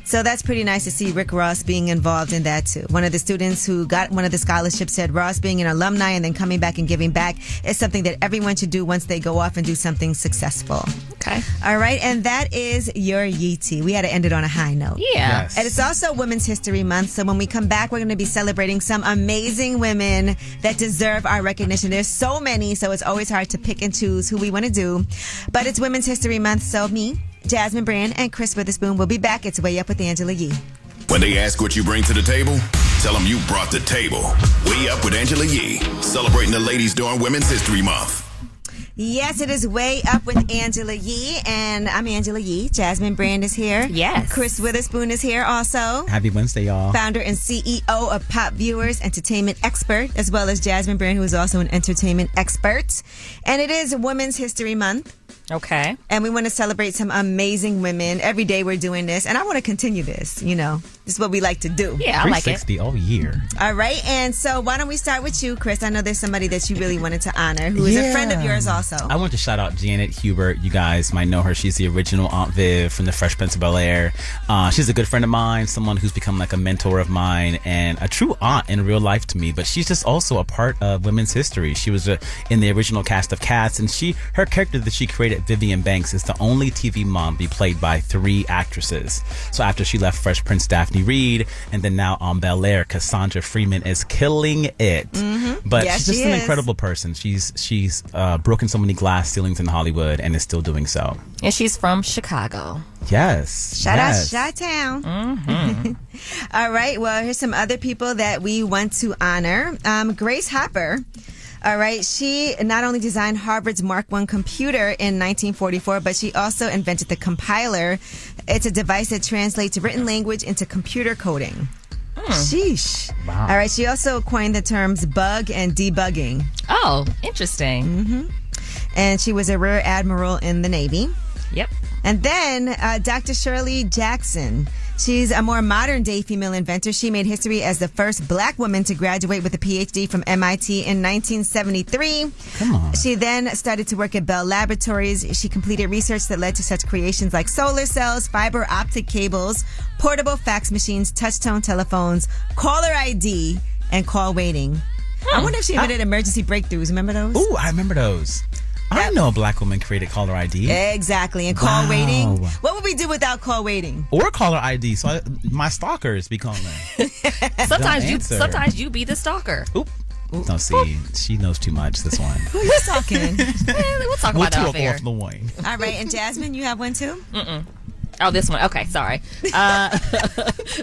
So that's pretty nice to see Rick Ross being involved in that too. One of the students who got one of the scholarships said Ross being an alumni and then coming back and giving back is something that everyone should do once they go off and do something successful. Okay. All right, and that is your Yeti. We had to end it on a high note. Yeah. And it's also Women's History Month, so when we come back, we're going to be celebrating some amazing women that deserve our recognition. There's so many, so it's always hard to pick and choose who we want to do. But it's Women's History Month, so me, Jasmine Brand, and Chris Witherspoon will be back. It's Way Up with Angela Yee. When they ask what you bring to the table, tell them you brought the table. Way Up with Angela Yee, celebrating the ladies during Women's History Month. Yes, it is Way Up with Angela Yee, and I'm Angela Yee. Jasmine Brand is here. Yes. Chris Witherspoon is here also. Happy Wednesday, y'all. Founder and CEO of Pop Viewers, entertainment expert, as well as Jasmine Brand, who is also an entertainment expert. And it is Women's History Month. Okay. And we want to celebrate some amazing women. Every day we're doing this, and I want to continue this, This is what we like to do. Yeah, I like it. 360 all year. All right, and so why don't we start with you, Chris? I know there's somebody that you really wanted to honor, who is a friend of yours also. I want to shout out Janet Hubert. You guys might know her. She's the original Aunt Viv from the Fresh Prince of Bel-Air. She's a good friend of mine, someone who's become like a mentor of mine, and a true aunt in real life to me. But she's just also a part of women's history. She was in the original cast of Cats, and her character that she created, Vivian Banks, is the only TV mom to be played by 3 actresses. So after she left Fresh Prince, Daphne Reed, and then now on Bel-Air, Cassandra Freeman is killing it. Mm-hmm. But she's just an incredible person. She's broken so many glass ceilings in Hollywood and is still doing so. And she's from Chicago. Yes. Shout out Chi-Town. Mm-hmm. All right. Well, here's some other people that we want to honor. Grace Hopper. All right. She not only designed Harvard's Mark I computer in 1944, but she also invented the compiler. It's a device that translates written language into computer coding. Sheesh. Wow. All right. She also coined the terms bug and debugging. Oh, interesting. Mm-hmm. And she was a Rear Admiral in the Navy. Yep. And then Dr. Shirley Jackson. She's a more modern day female inventor. She made history as the first black woman to graduate with a PhD from MIT in 1973. Come on. She then started to work at Bell Laboratories. She completed research that led to such creations like solar cells, fiber optic cables, portable fax machines, touch-tone telephones, caller ID, and call waiting. I wonder if she invented emergency breakthroughs. Remember those? Ooh, I remember those. I know a black woman created caller ID. Exactly. And call waiting. What would we do without call waiting? Or caller ID. So my stalkers be calling. Sometimes you be the stalker. Oop. Don't see. She knows too much, this one. Who are you talking? We'll talk about that off air. Off the wing. All right. And Jasmine, you have one too? Mm-mm. Oh, this one. Okay, sorry.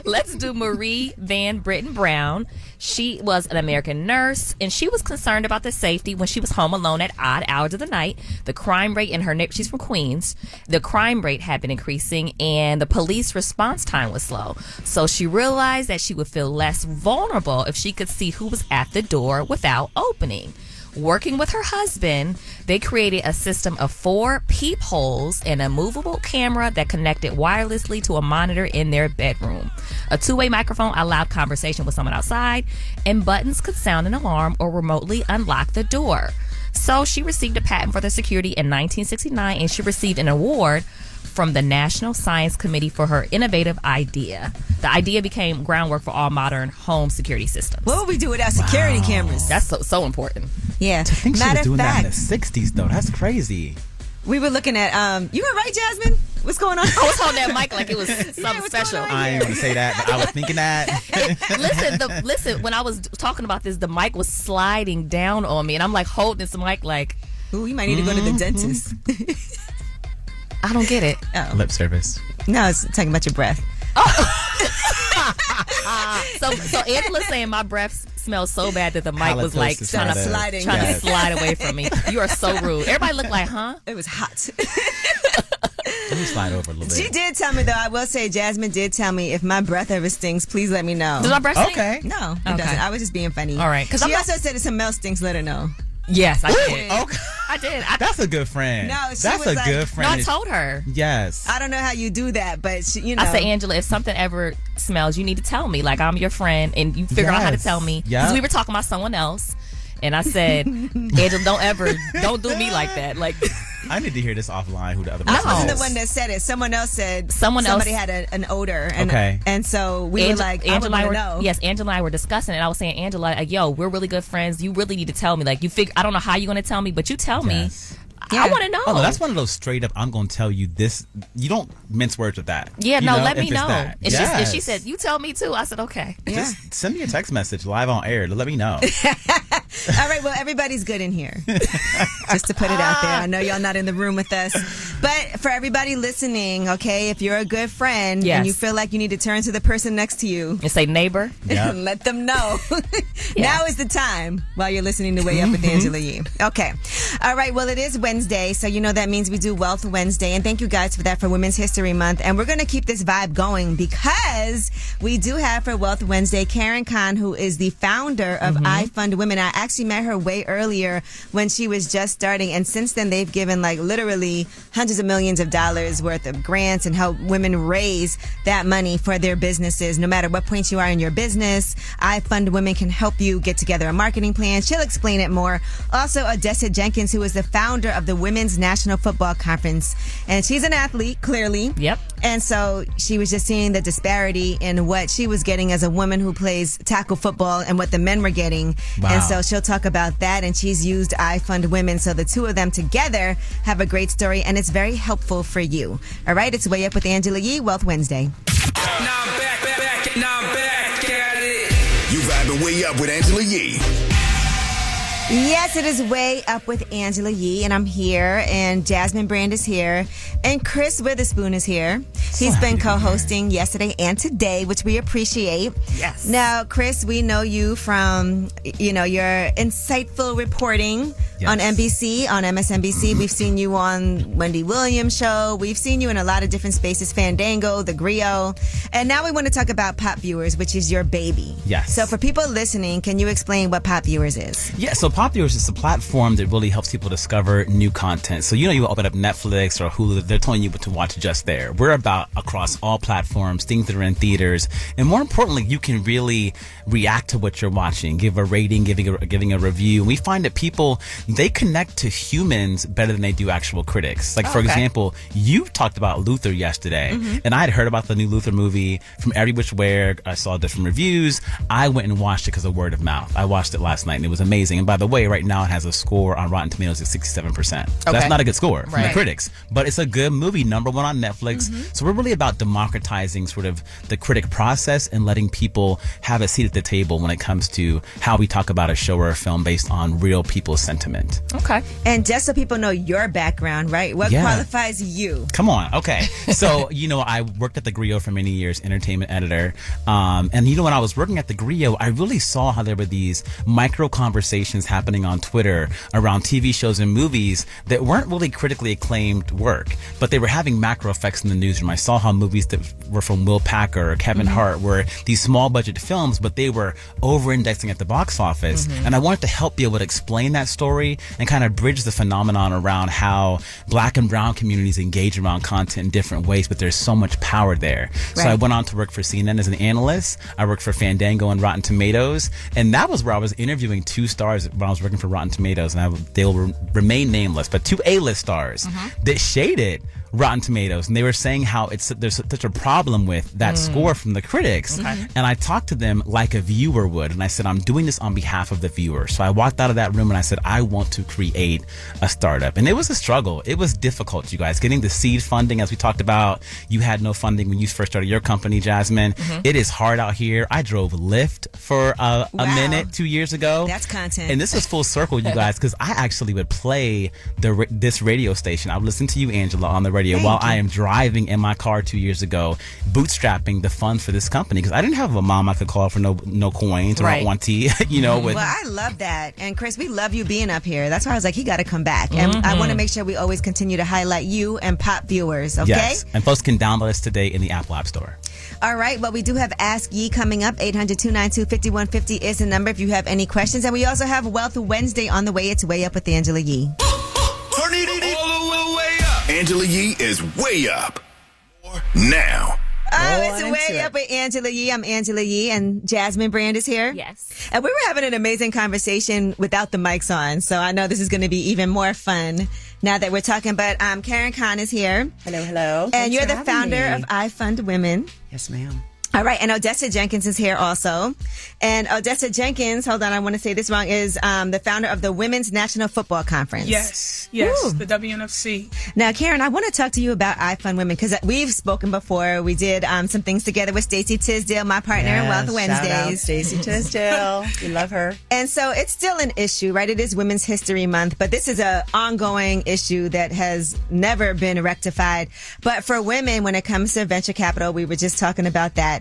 Let's do Marie Van Britten Brown. She was an American nurse, and she was concerned about the safety when she was home alone at odd hours of the night. The crime rate in her she's from Queens. The crime rate had been increasing, and the police response time was slow. So she realized that she would feel less vulnerable if she could see who was at the door without opening. Working with her husband, they created a system of 4 peepholes and a movable camera that connected wirelessly to a monitor in their bedroom. A two-way microphone allowed conversation with someone outside, and buttons could sound an alarm or remotely unlock the door. So she received a patent for the security in 1969, and she received an award from the National Science Committee for her innovative idea. The idea became groundwork for all modern home security systems. What would we do without security cameras? That's so important. Yeah. I think she Matter was of doing that in the fact, 60s, though. That's crazy. we were looking at, you were right, Jasmine? What's going on? I was holding that mic like it was something special. I ain't going to say that, but I was thinking that. Listen, when I was talking about this, the mic was sliding down on me, and I'm like holding this mic like, ooh, you might need to go to the dentist. I don't get it. Oh. Lip service. No, it's talking about your breath. So Angela's saying my breath smells so bad that the mic was like trying to slide away from me. You are so rude. Everybody looked like, huh? It was hot. Let me slide over a little bit. She did tell me, though, I will say, Jasmine did tell me, if my breath ever stinks, please let me know. Does my breath stink? Okay. No, it doesn't. I was just being funny. All right. She also said if something else stinks, let her know. Yes, I did. Okay. I did. That's a good friend. No, she That's was a like- good friend. No, I told her. Yes. I don't know how you do that, but she, you know. I said, Angela, if something ever smells, you need to tell me. Like, I'm your friend, and you figure out how to Yes. tell me. Yeah. Because we were talking about someone else, and I said, Angela, don't do me like that. Like, I need to hear this offline. Who the other I person wasn't is. the one that said it. Someone else said Someone else- somebody had an odor. And, Okay. And so we were like, Angela I and I want were, to know. yes, Angela and I were discussing it. I was saying, Angela, like, yo, we're really good friends. You really need to tell me. Like, you figure, I don't know how you're going to tell me, but you tell Yes. me. I want to know. Oh, no, that's one of those straight up, I'm going to tell you this. You don't mince words with that. Yeah, You no, know, let if me it's know. that. And Yes. she said, you tell me too. I said, okay. Just send me a text message live on air to let me know. All right, well, everybody's good in here. Just to put it out there. I know y'all not in the room with us. But for everybody listening, okay, if you're a good friend Yes. and you feel like you need to turn to the person next to you And say neighbor. Yeah. let them know. Now is the time while you're listening to Way Up with Angela Yee. Okay. All right, well, it is Wednesday, so you know that means we do Wealth Wednesday. And thank you guys for that for Women's History Month. And we're going to keep this vibe going because we do have for Wealth Wednesday Cahn, who is the founder of I Fund Women. I actually met her way earlier when she was just starting. And since then, they've given like literally hundreds of millions of dollars worth of grants and help women raise that money for their businesses. No matter what point you are in your business, I Fund Women can help you get together a marketing plan. She'll explain it more. Also, Odessa Jenkins, who is the founder of the Women's National Football Conference. And she's an athlete, clearly. Yep. And so she was just seeing the disparity in what she was getting as a woman who plays tackle football and what the men were getting. Wow. And so she'll talk about that. And she's used I Fund Women. So the two of them together have a great story. And it's very helpful for you. All right. It's Way Up with Angela Yee, Wealth Wednesday. Now I'm back at it. You vibing way up with Angela Yee. Yes, it is Way Up with Angela Yee, and I'm here, and Jasmine Brand is here, and Chris Witherspoon is here. He's happy been to be here. co-hosting yesterday and today, which we appreciate. Yes. Now, Chris, we know you from, you know, your insightful reporting Yes. on NBC, on MSNBC. We've seen you on Wendy Williams' show. We've seen you in a lot of different spaces, Fandango, The Griot. And now we want to talk about Pop Viewers, which is your baby. Yes. So for people listening, can you explain what Pop Viewers is? Yeah, so Pop Viewers is a platform that really helps people discover new content. So, you know, you open up Netflix or Hulu, they're telling you what to watch just there. We're about across all platforms, things that are in theaters. And more importantly, you can really react to what you're watching, give a rating, giving a review. And we find that people, they connect to humans better than they do actual critics. Like, for example, you talked about Luther yesterday, and I had heard about the new Luther movie from every which way. I saw different reviews. I went and watched it because of word of mouth. I watched it last night, and it was amazing. And by the way, right now it has a score on Rotten Tomatoes of 67%. So that's not a good score from the critics, but it's a good movie, #1 on Netflix. So we're really about democratizing sort of the critic process and letting people have a seat at the table when it comes to how we talk about a show or a film based on real people's sentiment. Okay. And just so people know your background, right? What qualifies you? Come on. Okay. So, you know, I worked at The Griot for many years, entertainment editor. And, you know, when I was working at The Griot, I really saw how there were these micro conversations happening on Twitter around TV shows and movies that weren't really critically acclaimed work, but they were having macro effects in the newsroom. I saw how movies that were from Will Packer or Kevin Hart were these small budget films, but they were over indexing at the box office. And I wanted to help be able to explain that story story and kind of bridge the phenomenon around how Black and brown communities engage around content in different ways, but there's so much power there. So I went on to work for CNN as an analyst. I worked for Fandango and Rotten Tomatoes, and that was where I was interviewing 2 stars when I was working for Rotten Tomatoes, and they will remain nameless, but 2 A-list stars that shaded Rotten Tomatoes, and they were saying how there's such a problem with that score from the critics. And I talked to them like a viewer would, and I said, I'm doing this on behalf of the viewer. So I walked out of that room and I said, I want to create a startup. And it was a struggle. It was difficult, you guys. Getting the seed funding, as we talked about. You had no funding when you first started your company, Jasmine. It is hard out here. I drove Lyft for a minute 2 years ago. That's content. And this is full circle, you guys, because I actually would play this radio station. I would listen to you, Angela, on the radio while I am driving in my car 2 years ago, bootstrapping the funds for this company, because I didn't have a mom I could call for no coins or auntie, Well, I love that. And Chris, we love you being up here. That's why I was like, he got to come back. And I want to make sure we always continue to highlight you and pop viewers, okay? Yes. And folks can download us today in the Apple App Store. All right. Well, we do have Ask Ye coming up. 800-292-5150 is the number if you have any questions. And we also have Wealth Wednesday on the way. It's Way Up with Angela Yee. Turn it all the way up. Angela Yee is way up. Now. It's Way Up with Angela Yee. I'm Angela Yee, and Jasmine Brand is here. Yes. And we were having an amazing conversation without the mics on, so I know this is going to be even more fun now that we're talking. But Cahn is here. Hello. And Thanks you're for the having founder me. of I Fund Women. Yes, ma'am. All right, and Odessa Jenkins is here also. And Odessa Jenkins, hold on, I want to say this wrong, is the founder of the Women's National Football Conference. Yes, Woo. the WNFC. Now, Karen, I want to talk to you about I Fund Women, because we've spoken before. We did some things together with Stacey Tisdale, my partner in Wealth Wednesdays. Shout out Stacey Tisdale. We love her. And so it's still an issue, right? It is Women's History Month, but this is an ongoing issue that has never been rectified. But for women, when it comes to venture capital, we were just talking about that.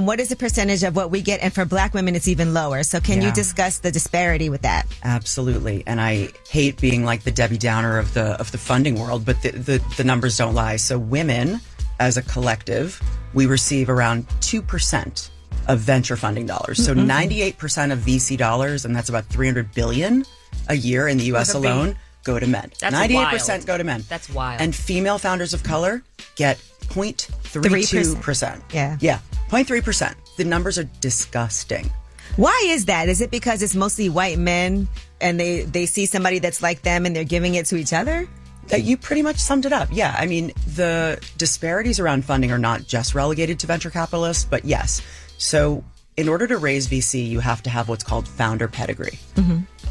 What is the percentage of what we get? And for Black women, it's even lower. So can you discuss the disparity with that? Absolutely. And I hate being like the Debbie Downer of the funding world, but the numbers don't lie. So women, as a collective, we receive around 2% of venture funding dollars. So 98% of VC dollars, and that's about $300 billion a year in the U.S. alone, go to men. That's 98% wild. go to men. That's wild. And female founders of color get 0.32%. Yeah. 0.3%. The numbers are disgusting. Why is that? Is it because it's mostly white men and they see somebody that's like them and they're giving it to each other? You pretty much summed it up. Yeah. I mean, the disparities around funding are not just relegated to venture capitalists, but yes. So in order to raise VC, you have to have what's called founder pedigree.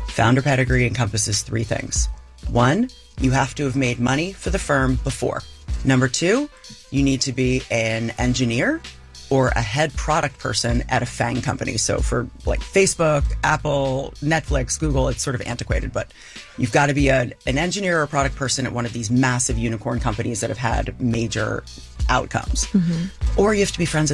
Founder pedigree encompasses 3 things. 1, you have to have made money for the firm before. Number 2, you need to be an engineer or a head product person at a FANG company. So for like Facebook, Apple, Netflix, Google, it's sort of antiquated, but you've got to be an engineer or a product person at one of these massive unicorn companies that have had major outcomes. Or you have to be friends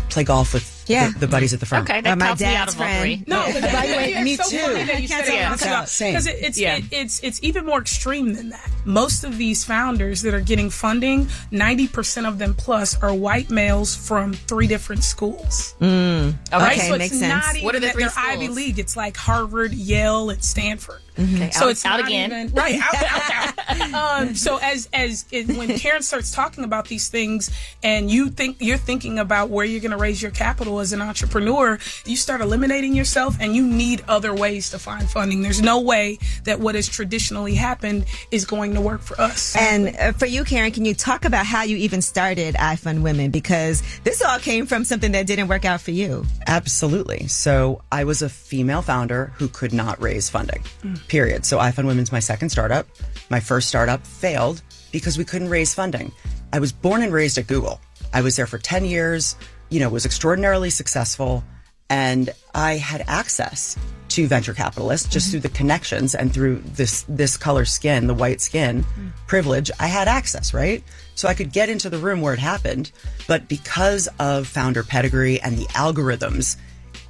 play golf with the buddies at the firm. Okay, that my counts me out dad's of all friend. three. No, but By the way, me it's so too. funny that you said it. Same. Because it's even more extreme than that. Most of these founders that are getting funding, 90% of them plus are white males from 3 different schools. Okay, So makes it's sense. not even What are the that 3 they're Ivy schools? League. It's like Harvard, Yale, and Stanford. Okay, So out- it's out not again. even right out. So when Karen starts talking about these things, and you're thinking about where you're going to raise your capital as an entrepreneur, you start eliminating yourself, and you need other ways to find funding. There's no way that what has traditionally happened is going to work for us. And for you, Karen, can you talk about how you even started I Fund Women? Because this all came from something that didn't work out for you. Absolutely. So I was a female founder who could not raise funding, period. So I Fund Women's my second startup. My first startup failed because we couldn't raise funding. I was born and raised at Google. I was there for 10 years, was extraordinarily successful. And I had access to venture capitalists just through the connections and through this color skin, the white skin privilege. I had access, right? So I could get into the room where it happened. But because of founder pedigree and the algorithms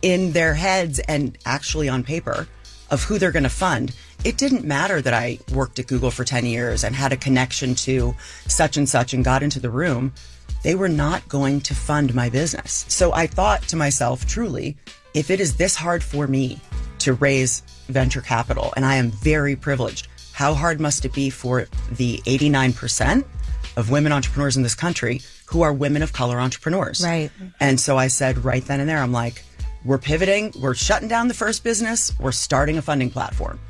in their heads and actually on paper of who they're going to fund, it didn't matter that I worked at Google for 10 years and had a connection to such and such and got into the room. They were not going to fund my business. So I thought to myself, truly, if it is this hard for me to raise venture capital, and I am very privileged. How hard must it be for the 89% of women entrepreneurs in this country who are women of color entrepreneurs? Right. And so I said right then and there, I'm like, we're pivoting, we're shutting down the first business, we're starting a funding platform.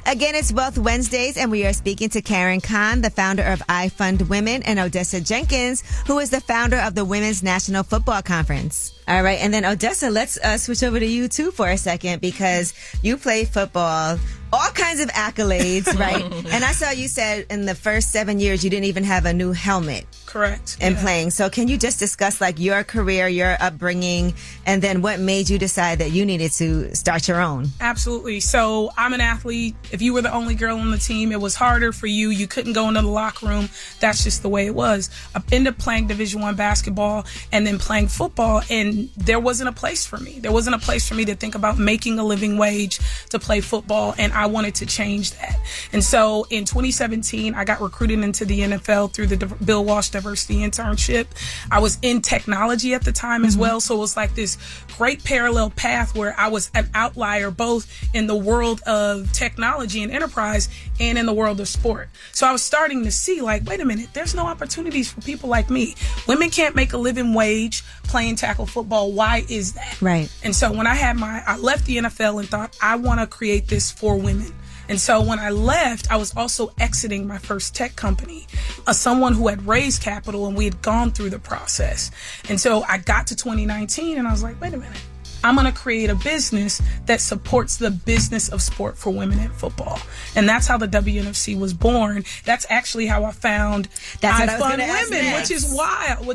Again, it's Wealth Wednesdays, and we are speaking to Cahn, the founder of I Fund Women, and Odessa Jenkins, who is the founder of the Women's National Football Conference. All right, and then Odessa, let's switch over to you too for a second, because you play football, all kinds of accolades, right? And I saw you said in the first 7 years you didn't even have a new helmet. Correct. In playing. So can you just discuss like your career, your upbringing, and then what made you decide that you needed to start your own? Absolutely. So I'm an athlete. If you were the only girl on the team, it was harder for you. You couldn't go into the locker room. That's just the way it was. I ended up playing Division I basketball and then playing football, and there wasn't a place for me. There wasn't a place for me to think about making a living wage to play football, and I wanted to change that. And so in 2017, I got recruited into the NFL through the Bill Walsh Diversity Internship. I was in technology at the time as well, so it was like this great parallel path where I was an outlier both in the world of technology and enterprise and in the world of sport. So I was starting to see like, wait a minute, there's no opportunities for people like me. Women can't make a living wage playing tackle football. Why is that? Right. And so when I left the NFL and thought, I want to create this for women. And so when I left, I was also exiting my first tech company, someone who had raised capital, and we had gone through the process. And so I got to 2019 and I was like, wait a minute. I'm going to create a business that supports the business of sport for women in football. And that's how the WNFC was born. That's actually how I found I Fund Women, which is wild.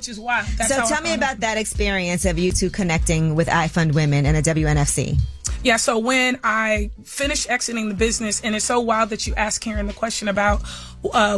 That's so tell me about that experience of you two connecting with I Fund Women and the WNFC. Yeah, so when I finished exiting the business, and it's so wild that you asked Karen the question about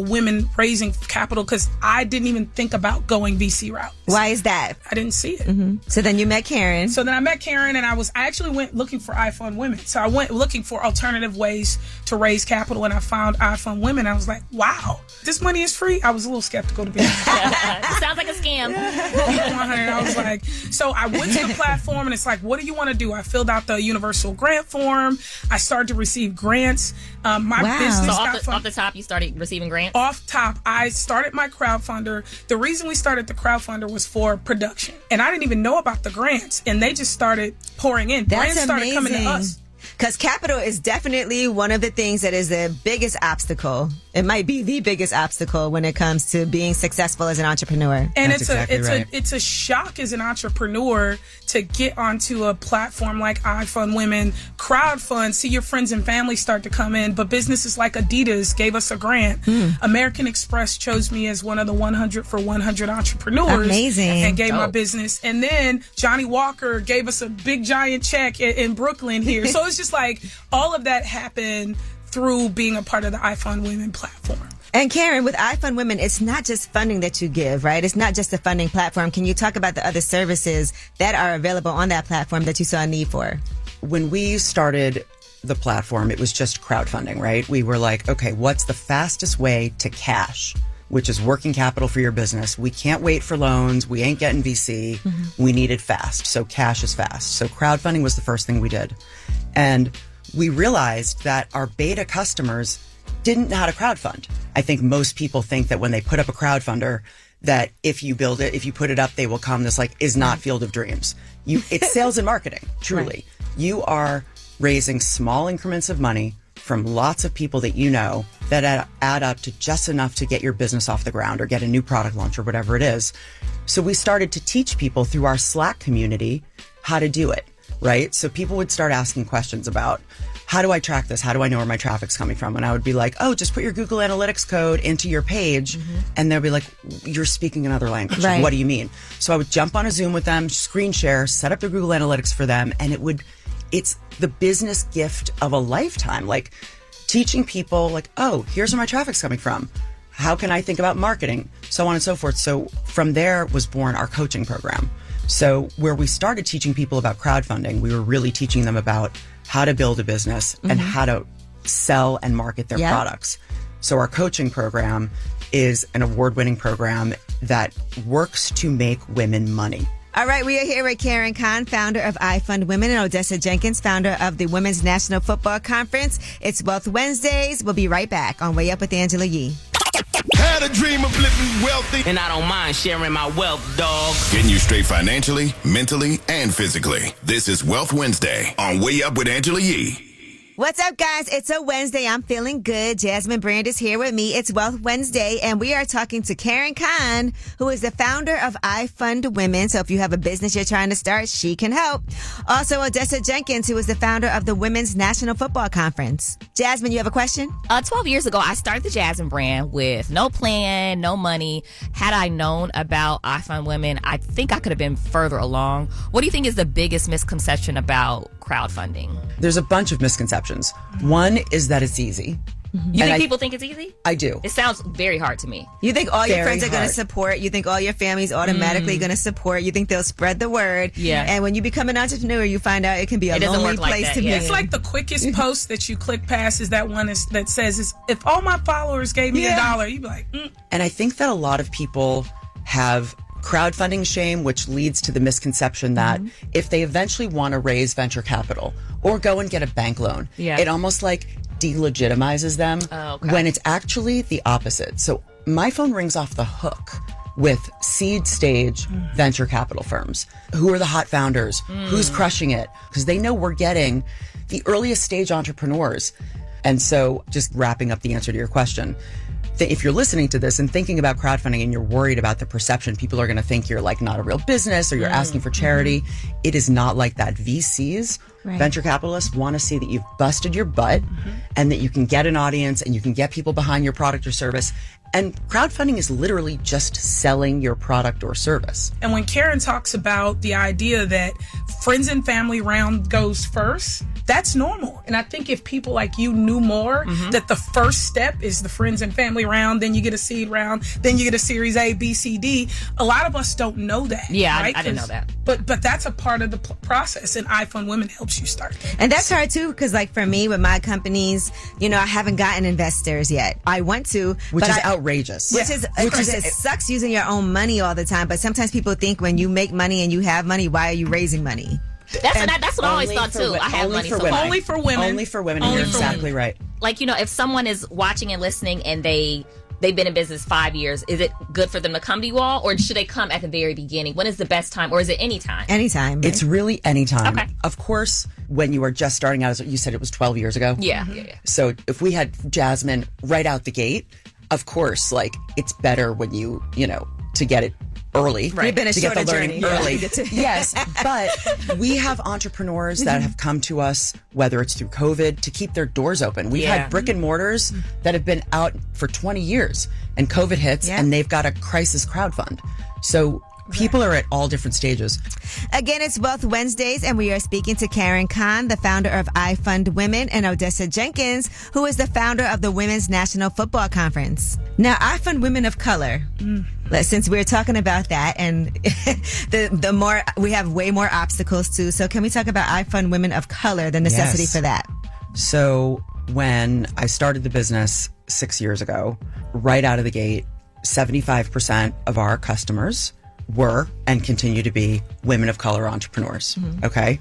women raising capital, because I didn't even think about going VC route. Why is that? I didn't see it. Mm-hmm. So then you met Karen. So then I met Karen, and I actually went looking for I Fund Women. So I went looking for alternative ways to raise capital, and I found I Fund Women. I was like, wow, this money is free? I was a little skeptical, to be honest. Sounds like a scam. I was like, so I went to the platform, and it's like, what do you want to do? I filled out the universal grant form. I started to receive grants. My business so off the top, you started receiving grants? Off top, I started my crowdfunder. The reason we started the crowdfunder was for production. And I didn't even know about the grants. And they just started pouring in. That's grants started coming to us. Because capital is definitely one of the things that is the biggest obstacle. It might be the biggest obstacle when it comes to being successful as an entrepreneur. And it's a shock as an entrepreneur to get onto a platform like I Fund Women, crowdfund, see your friends and family start to come in. But businesses like Adidas gave us a grant. American Express chose me as one of the 100 for 100 entrepreneurs. Amazing. And gave my business. And then Johnny Walker gave us a big giant check in Brooklyn here. So it's just like all of that happened through being a part of the I Fund Women platform. And Karen, with I Fund Women, it's not just funding that you give, right? It's not just a funding platform. Can you talk about the other services that are available on that platform that you saw a need for? When we started the platform, it was just crowdfunding, right? We were like, okay, what's the fastest way to cash, which is working capital for your business? We can't wait for loans. We ain't getting VC. We need it fast. So cash is fast. So crowdfunding was the first thing we did. And we realized that our beta customers didn't know how to crowdfund. I think most people think that when they put up a crowdfunder, that if you build it, if you put it up, they will come. This is not Field of Dreams. It's sales and marketing, truly. Right. You are raising small increments of money from lots of people that you know that add up to just enough to get your business off the ground or get a new product launch or whatever it is. So we started to teach people through our Slack community how to do it, right? So people would start asking questions about, how do I track this? How do I know where my traffic's coming from? And I would be like, oh, just put your Google Analytics code into your page. And they'll be like, you're speaking another language. Right. What do you mean? So I would jump on a Zoom with them, screen share, set up their Google Analytics for them. And it's the business gift of a lifetime. Like teaching people like, oh, here's where my traffic's coming from. How can I think about marketing? So on and so forth. So from there was born our coaching program. So where we started teaching people about crowdfunding, we were really teaching them about how to build a business and how to sell and market their products. So our coaching program is an award-winning program that works to make women money. All right, we are here with Karen Cahn, founder of I Fund Women, and Odessa Jenkins, founder of the Women's National Football Conference. It's Wealth Wednesdays. We'll be right back on Way Up with Angela Yee. Had a dream of living wealthy. And I don't mind sharing my wealth, dog. Getting you straight financially, mentally, and physically. This is Wealth Wednesday on Way Up with Angela Yee. What's up, guys? It's a Wednesday. I'm feeling good. Jasmine Brand is here with me. It's Wealth Wednesday, and we are talking to Karen Cahn, who is the founder of I Fund Women. So if you have a business you're trying to start, she can help. Also, Odessa Jenkins, who is the founder of the Women's National Football Conference. Jasmine, you have a question? 12 years ago, I started the Jasmine Brand with no plan, no money. Had I known about I Fund Women, I think I could have been further along. What do you think is the biggest misconception about crowdfunding? There's a bunch of misconceptions. One is that it's easy. You think people think it's easy? I do. It sounds very hard to me. You think all your Very friends are going to hard. support. You think all your family's automatically going to support. You think they'll spread the word. Yeah. And when you become an entrepreneur, you find out it can be a It doesn't lonely work like place that, to be. yeah. It's like the quickest post that you click past is that one that says, if all my followers gave me $1, you'd be like, And I think that a lot of people have crowdfunding shame, which leads to the misconception that if they eventually want to raise venture capital or go and get a bank loan, it almost like delegitimizes them when it's actually the opposite. So my phone rings off the hook with seed stage venture capital firms. Who are the hot founders? Who's crushing it? Because they know we're getting the earliest stage entrepreneurs. And so just wrapping up the answer to your question, if you're listening to this and thinking about crowdfunding and you're worried about the perception, people are going to think you're like not a real business or you're asking for charity. It is not like that. VCs, venture capitalists, want to see that you've busted your butt and that you can get an audience and you can get people behind your product or service. And crowdfunding is literally just selling your product or service. And when Karen talks about the idea that friends and family round goes first, that's normal. And I think if people like you knew more, that the first step is the friends and family round, then you get a seed round, then you get a series A, B, C, D. A lot of us don't know that. Yeah, right? I didn't know that. But that's a part of the process, and I Fund Women helps you start that. And that's hard too, because like for me with my companies, I haven't gotten investors yet. I want to, Which but is outrageous. It sucks using your own money all the time. But sometimes people think when you make money and you have money, why are you raising money? That's what I always thought too. I have money, so Only for women. Only for women. You're exactly right. like, if someone is watching and listening and they've been in business 5 years, is it good for them to come to you all, or should they come at the very beginning? When is the best time, or is it any time? Anytime. Right? It's really anytime. Okay. Of course, when you are just starting out, as you said, it was 12 years ago. Yeah. So if we had Jasmine right out the gate, of course, like it's better when you to get it early. Right. You've been a to get the shorter learning journey. early. Yeah. Yes, but we have entrepreneurs that have come to us, whether it's through COVID, to keep their doors open. We've had brick and mortars that have been out for 20 years, and COVID hits, and they've got a crisis crowdfund. So people are at all different stages. Again, it's Wealth Wednesdays, and we are speaking to Karen Cahn, the founder of I Fund Women, and Odessa Jenkins, who is the founder of the Women's National Football Conference. Now, I Fund Women of Color. Since we're talking about that, and the more we have way more obstacles too. So can we talk about I Fund Women of Color, the necessity for that? So when I started the business 6 years ago, right out of the gate, 75% of our customers were and continue to be women of color entrepreneurs. Okay.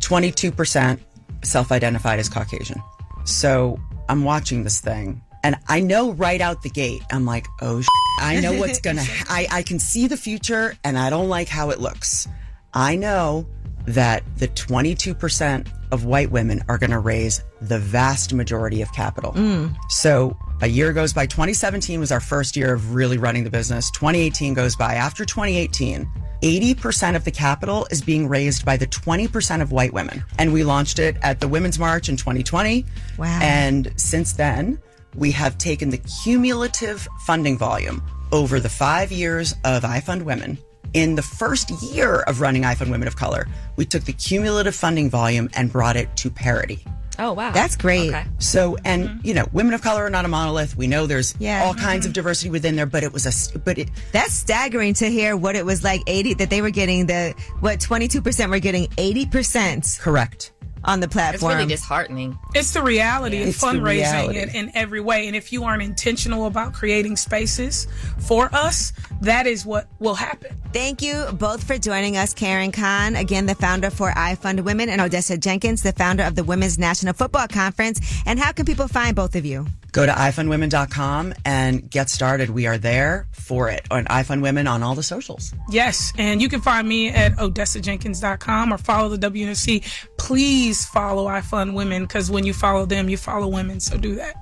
22% self-identified as Caucasian. So I'm watching this thing and I know right out the gate, I'm like, oh, I know what's going to, I can see the future and I don't like how it looks. I know that the 22% of white women are going to raise the vast majority of capital. So a year goes by. 2017 was our first year of really running the business. 2018 goes by. After 2018, 80% of the capital is being raised by the 20% of white women. And we launched it at the Women's March in 2020. Wow. And since then, we have taken the cumulative funding volume over the 5 years of I Fund Women. In the first year of running I Fund Women of Color, we took the cumulative funding volume and brought it to parity. Oh, wow. That's great. Okay. So, and women of color are not a monolith. We know there's all kinds of diversity within there, but that's staggering to hear what it was like 80, that they were getting 22% were getting 80%. Correct. on the It's platform. really disheartening. It's the reality of It's the fundraising reality. in every way. And if you aren't intentional about creating spaces for us, that is what will happen. Thank you both for joining us, Karen Cahn, again, the founder for I Fund Women, and Odessa Jenkins, the founder of the Women's National Football Conference. And how can people find both of you? Go to ifundwomen.com and get started. We are there for it. On iFundWomen on all the socials. Yes, and you can find me at odessajenkins.com or follow the WNC. Please follow I Fund Women, because when you follow them, you follow women. So do that.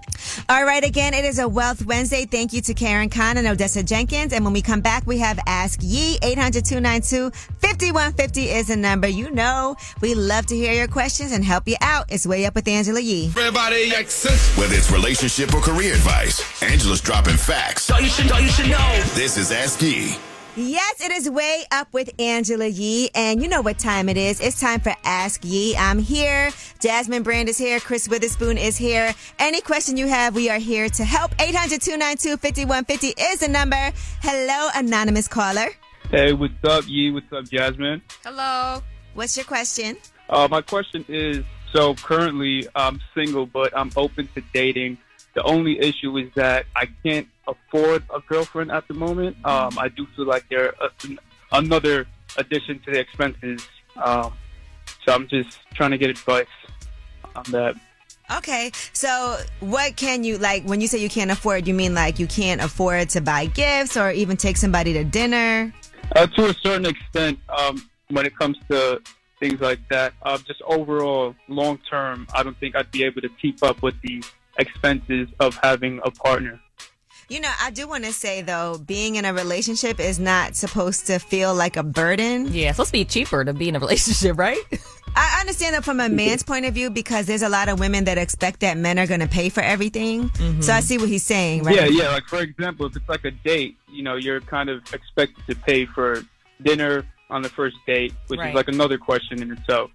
All right, again, it is a Wealth Wednesday. Thank you to Karen Cahn and Odessa Jenkins. And when we come back, we have Ask Ye. 800-292-5150 is the number. You know, we love to hear your questions and help you out. It's Way Up with Angela Yee. Everybody access. Whether it's relationship or career advice, Angela's dropping facts. All you should know. This is Ask Ye. Yes, it is Way Up with Angela Yee, and you know what time it is. It's time for Ask Yee. I'm here. Jasmine Brand is here. Chris Witherspoon is here. Any question you have, we are here to help. 800-292-5150 is the number. Hello, anonymous caller. Hey, what's up, Yee? What's up, Jasmine? Hello. What's your question? My question is, so currently I'm single, but I'm open to dating. The only issue is that I can't afford a girlfriend at the moment. I do feel like they're another addition to the expenses. So I'm just trying to get advice on that. Okay, so what can you, like, when you say you can't afford, you mean like you can't afford to buy gifts or even take somebody to dinner? To a certain extent, when it comes to things like that, just overall, long term, I don't think I'd be able to keep up with the expenses of having a partner. You know, I do want to say, though, being in a relationship is not supposed to feel like a burden. Yeah, it's supposed to be cheaper to be in a relationship, right? I understand that from a man's point of view, because there's a lot of women that expect that men are going to pay for everything. Mm-hmm. So I see what he's saying, right? Yeah. Like, for example, if it's like a date, you know, you're kind of expected to pay for dinner on the first date, which Right. is like another question in itself.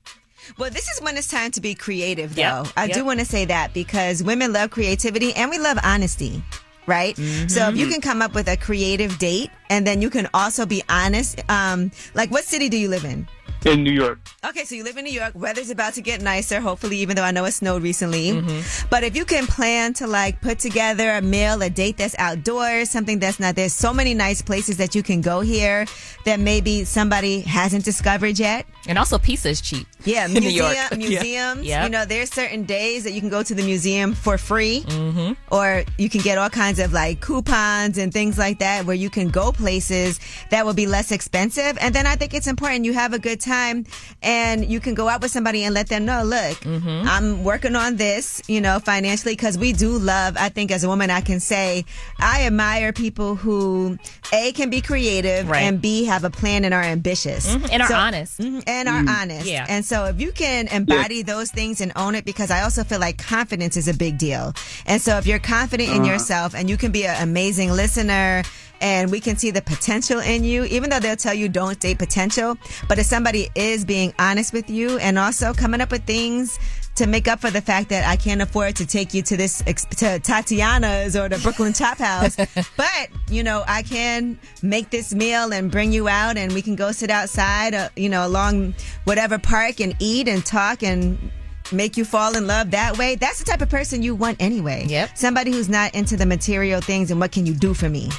Well, this is when it's time to be creative, though. Yep, I do yep. want to say that because women love creativity and we love honesty, right? Mm-hmm. So if you can come up with a creative date and then you can also be honest, like what city do you live in? In New York. Okay, so you live in New York. Weather's about to get nicer, hopefully, even though I know it snowed recently. Mm-hmm. But if you can plan to like put together a meal, a date that's outdoors, something that's not, there's so many nice places that you can go here that maybe somebody hasn't discovered yet. And also pizza is cheap. Yeah, in New York. museums. Yeah. You know, there's certain days that you can go to the museum for free, Mm-hmm. or you can get all kinds of like coupons and things like that where you can go places that will be less expensive. And then I think it's important you have a good time and you can go out with somebody and let them know, look, Mm-hmm. I'm working on this, you know, financially, because we do love, I think as a woman, I can say I admire people who A, can be creative, Right. and B, have a plan and are ambitious. Mhm, and are honest. And are honest. Yeah. And so if you can embody those things and own it, because I also feel like confidence is a big deal. And so if you're confident in yourself and you can be an amazing listener and we can see the potential in you, even though they'll tell you don't date potential, but if somebody is being honest with you and also coming up with things to make up for the fact that I can't afford to take you to to Tatiana's or the Brooklyn Chop House, but you know, I can make this meal and bring you out and we can go sit outside, you know, along whatever park and eat and talk and make you fall in love that way. That's the type of person you want anyway. Yep. Somebody who's not into the material things and what can you do for me.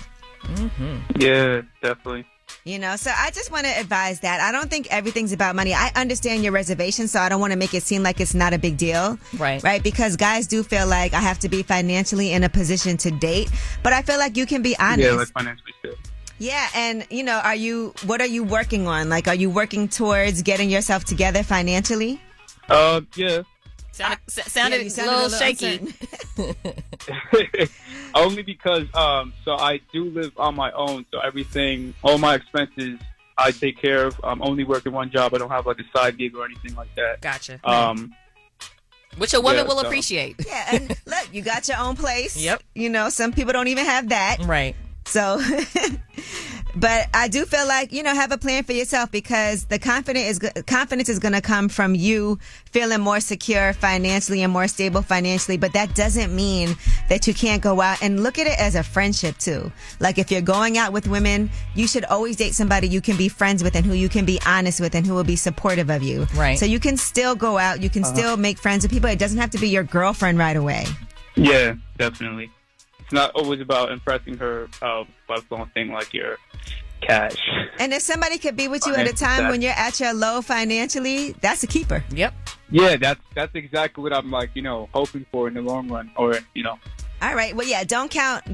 Mm-hmm. Yeah, definitely. You know, so I just want to advise that. I don't think everything's about money. I understand your reservation, so I don't want to make it seem like it's not a big deal. Right. Right? Because guys do feel like I have to be financially in a position to date. But I feel like you can be honest. Yeah, like financially stable. Yeah, and you know, what are you working on? Like, are you working towards getting yourself together financially? Yeah. Sounded you a little shaky. uncertain. Only because, so I do live on my own, so everything, all my expenses, I take care of. I'm only working one job. I don't have like a side gig or anything like that. Gotcha. Which a woman will appreciate. Yeah, and look, you got your own place. Yep. You know, some people don't even have that. Right. So But I do feel like, have a plan for yourself, because the confidence is going to come from you feeling more secure financially and more stable financially. But that doesn't mean that you can't go out and look at it as a friendship too. Like if you're going out with women, you should always date somebody you can be friends with and who you can be honest with and who will be supportive of you. Right. So you can still go out. You can still make friends with people. It doesn't have to be your girlfriend right away. Yeah, definitely. It's not always about impressing her by something like your cash. And if somebody could be with you at a time when you're at your low financially, that's a keeper. Yep. Yeah, that's exactly what I'm hoping for in the long run, or All right. Well, yeah. Don't count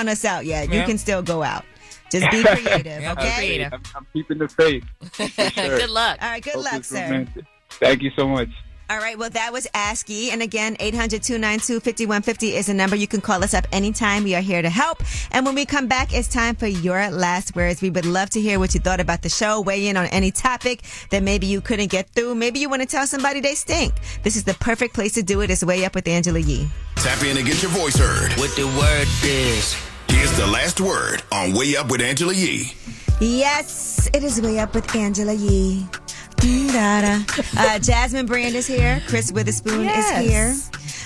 us out yet. You can still go out. Just be creative. Okay. I'm keeping the faith. Sure. Good luck. All right. Good Hope luck, it's sir. romantic. Thank you so much. All right, well, that was ASCII. And again, 800-292-5150 is the number. You can call us up anytime. We are here to help. And when we come back, it's time for your last words. We would love to hear what you thought about the show. Weigh in on any topic that maybe you couldn't get through. Maybe you want to tell somebody they stink. This is the perfect place to do it. It's Way Up with Angela Yee. Tap in and get your voice heard. What the word is. Here's the last word on Way Up with Angela Yee. Yes, it is Way Up with Angela Yee. Jasmine Brand is here. Chris Witherspoon is here.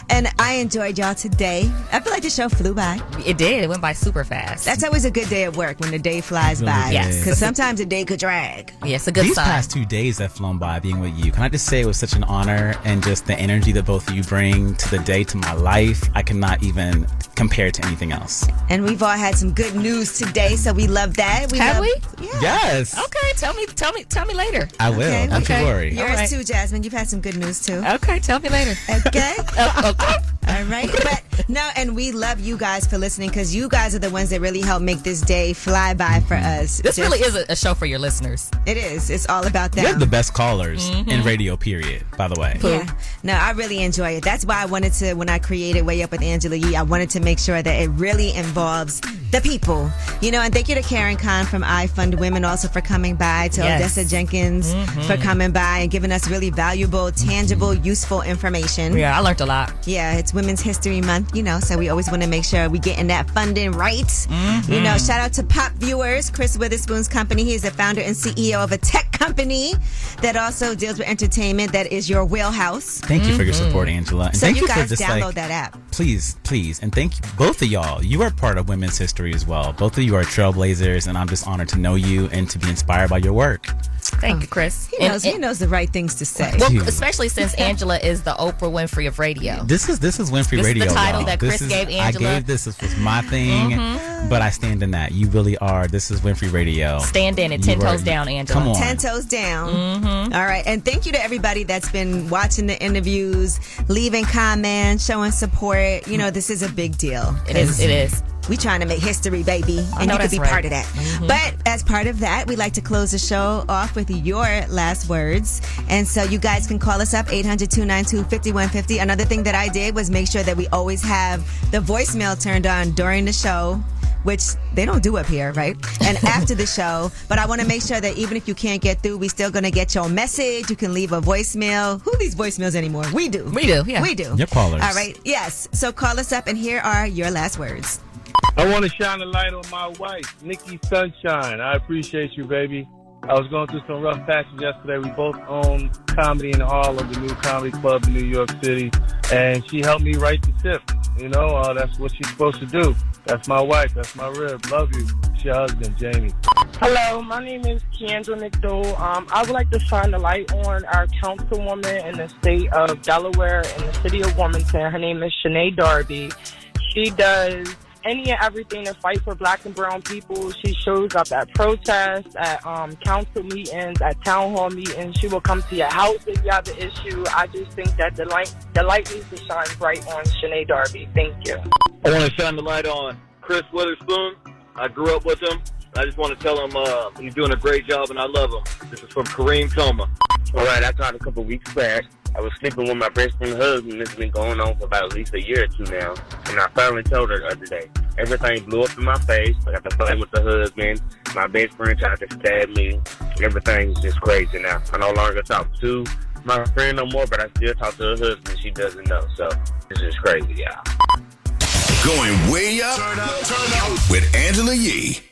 And I enjoyed y'all today. I feel like the show flew by. It did. It went by super fast. That's always a good day at work, when the day flies by. Yes. Because sometimes a day could drag. Yes, a good These sign. past 2 days have flown by being with you. Can I just say it was such an honor, and just the energy that both of you bring to the day, to my life, I cannot even compare it to anything else. And we've all had some good news today, so we love that. Have we? Yeah. Yes. Okay, tell me later. I will. Okay. Don't you worry. Yours too, Jasmine. You've had some good news too. Okay, tell me later. Okay. Okay. All right. But no, and we love you guys for listening, because you guys are the ones that really help make this day fly by for us. This really is a show for your listeners. It is. It's all about them. You have the best callers in radio, period, by the way. Yeah. No, I really enjoy it. That's why I wanted to, when I created Way Up with Angela Yee, I wanted to make sure that it really involves the people. And thank you to Cahn from I Fund Women also for coming by, to Odessa Jenkins for coming by and giving us really valuable, tangible, useful information. Yeah, I learned a lot. Yeah, it's Women's History Month, so we always want to make sure we getting that funding right. Shout out to Pop Viewers, Chris Witherspoon's company. He is the founder and CEO of a tech company that also deals with entertainment. That is your wheelhouse. Thank you for your support, Angela. And So thank you for guys just download that app. Please. And thank you, both of y'all. You are part of women's history as well. Both of you are trailblazers, and I'm just honored to know you and to be inspired by your work. Thank you, Chris. He knows the right things to say. Well, especially since Angela is the Oprah Winfrey of radio. This is Winfrey This Radio. is the title y'all. that Chris gave Angela. I gave this was my thing, but I stand in that. You really are. This is Winfrey Radio. Stand in it, 10 toes down, Angela. Come on. 10 toes down. All right. And thank you to everybody that's been watching the interviews, leaving comments, showing support. This is a big deal. It is. We trying to make history, baby, and you could be part of that. But as part of that, we like to close the show off with your last words. And so you guys can call us up, 800-292-5150. Another thing that I did was make sure that we always have the voicemail turned on during the show, which they don't do up here, right? And after the show. But I want to make sure that even if you can't get through, we're still going to get your message. You can leave a voicemail. Who leaves voicemails anymore? We do. Yeah. We do. Your callers. All right. Yes. So call us up, and here are your last words. I want to shine a light on my wife, Nikki Sunshine. I appreciate you, baby. I was going through some rough patches yesterday. We both own Comedy in Harlem, the new comedy club in New York City, and she helped me right the ship. That's what she's supposed to do. That's my wife. That's my rib. Love you. It's your husband, Jamie. Hello, my name is Kendra McDowell. I would like to shine a light on our councilwoman in the state of Delaware in the city of Wilmington. Her name is Shanae Darby. She does any and everything to fight for black and brown people. She shows up at protests, at council meetings, at town hall meetings. She will come to your house if you have an issue. I just think that the light needs to shine bright on Shanae Darby. Thank you. I want to shine the light on Chris Witherspoon. I grew up with him. I just want to tell him he's doing a great job and I love him. This is from Kareem Toma. All right, I called a couple weeks back. I was sleeping with my best friend's husband. This has been going on for about at least a year or two now. And I finally told her the other day. Everything blew up in my face. I got to fight with the husband. My best friend tried to stab me. Everything's just crazy now. I no longer talk to my friend no more, but I still talk to her husband. She doesn't know. So this is crazy, y'all. Going way up with Angela Yee.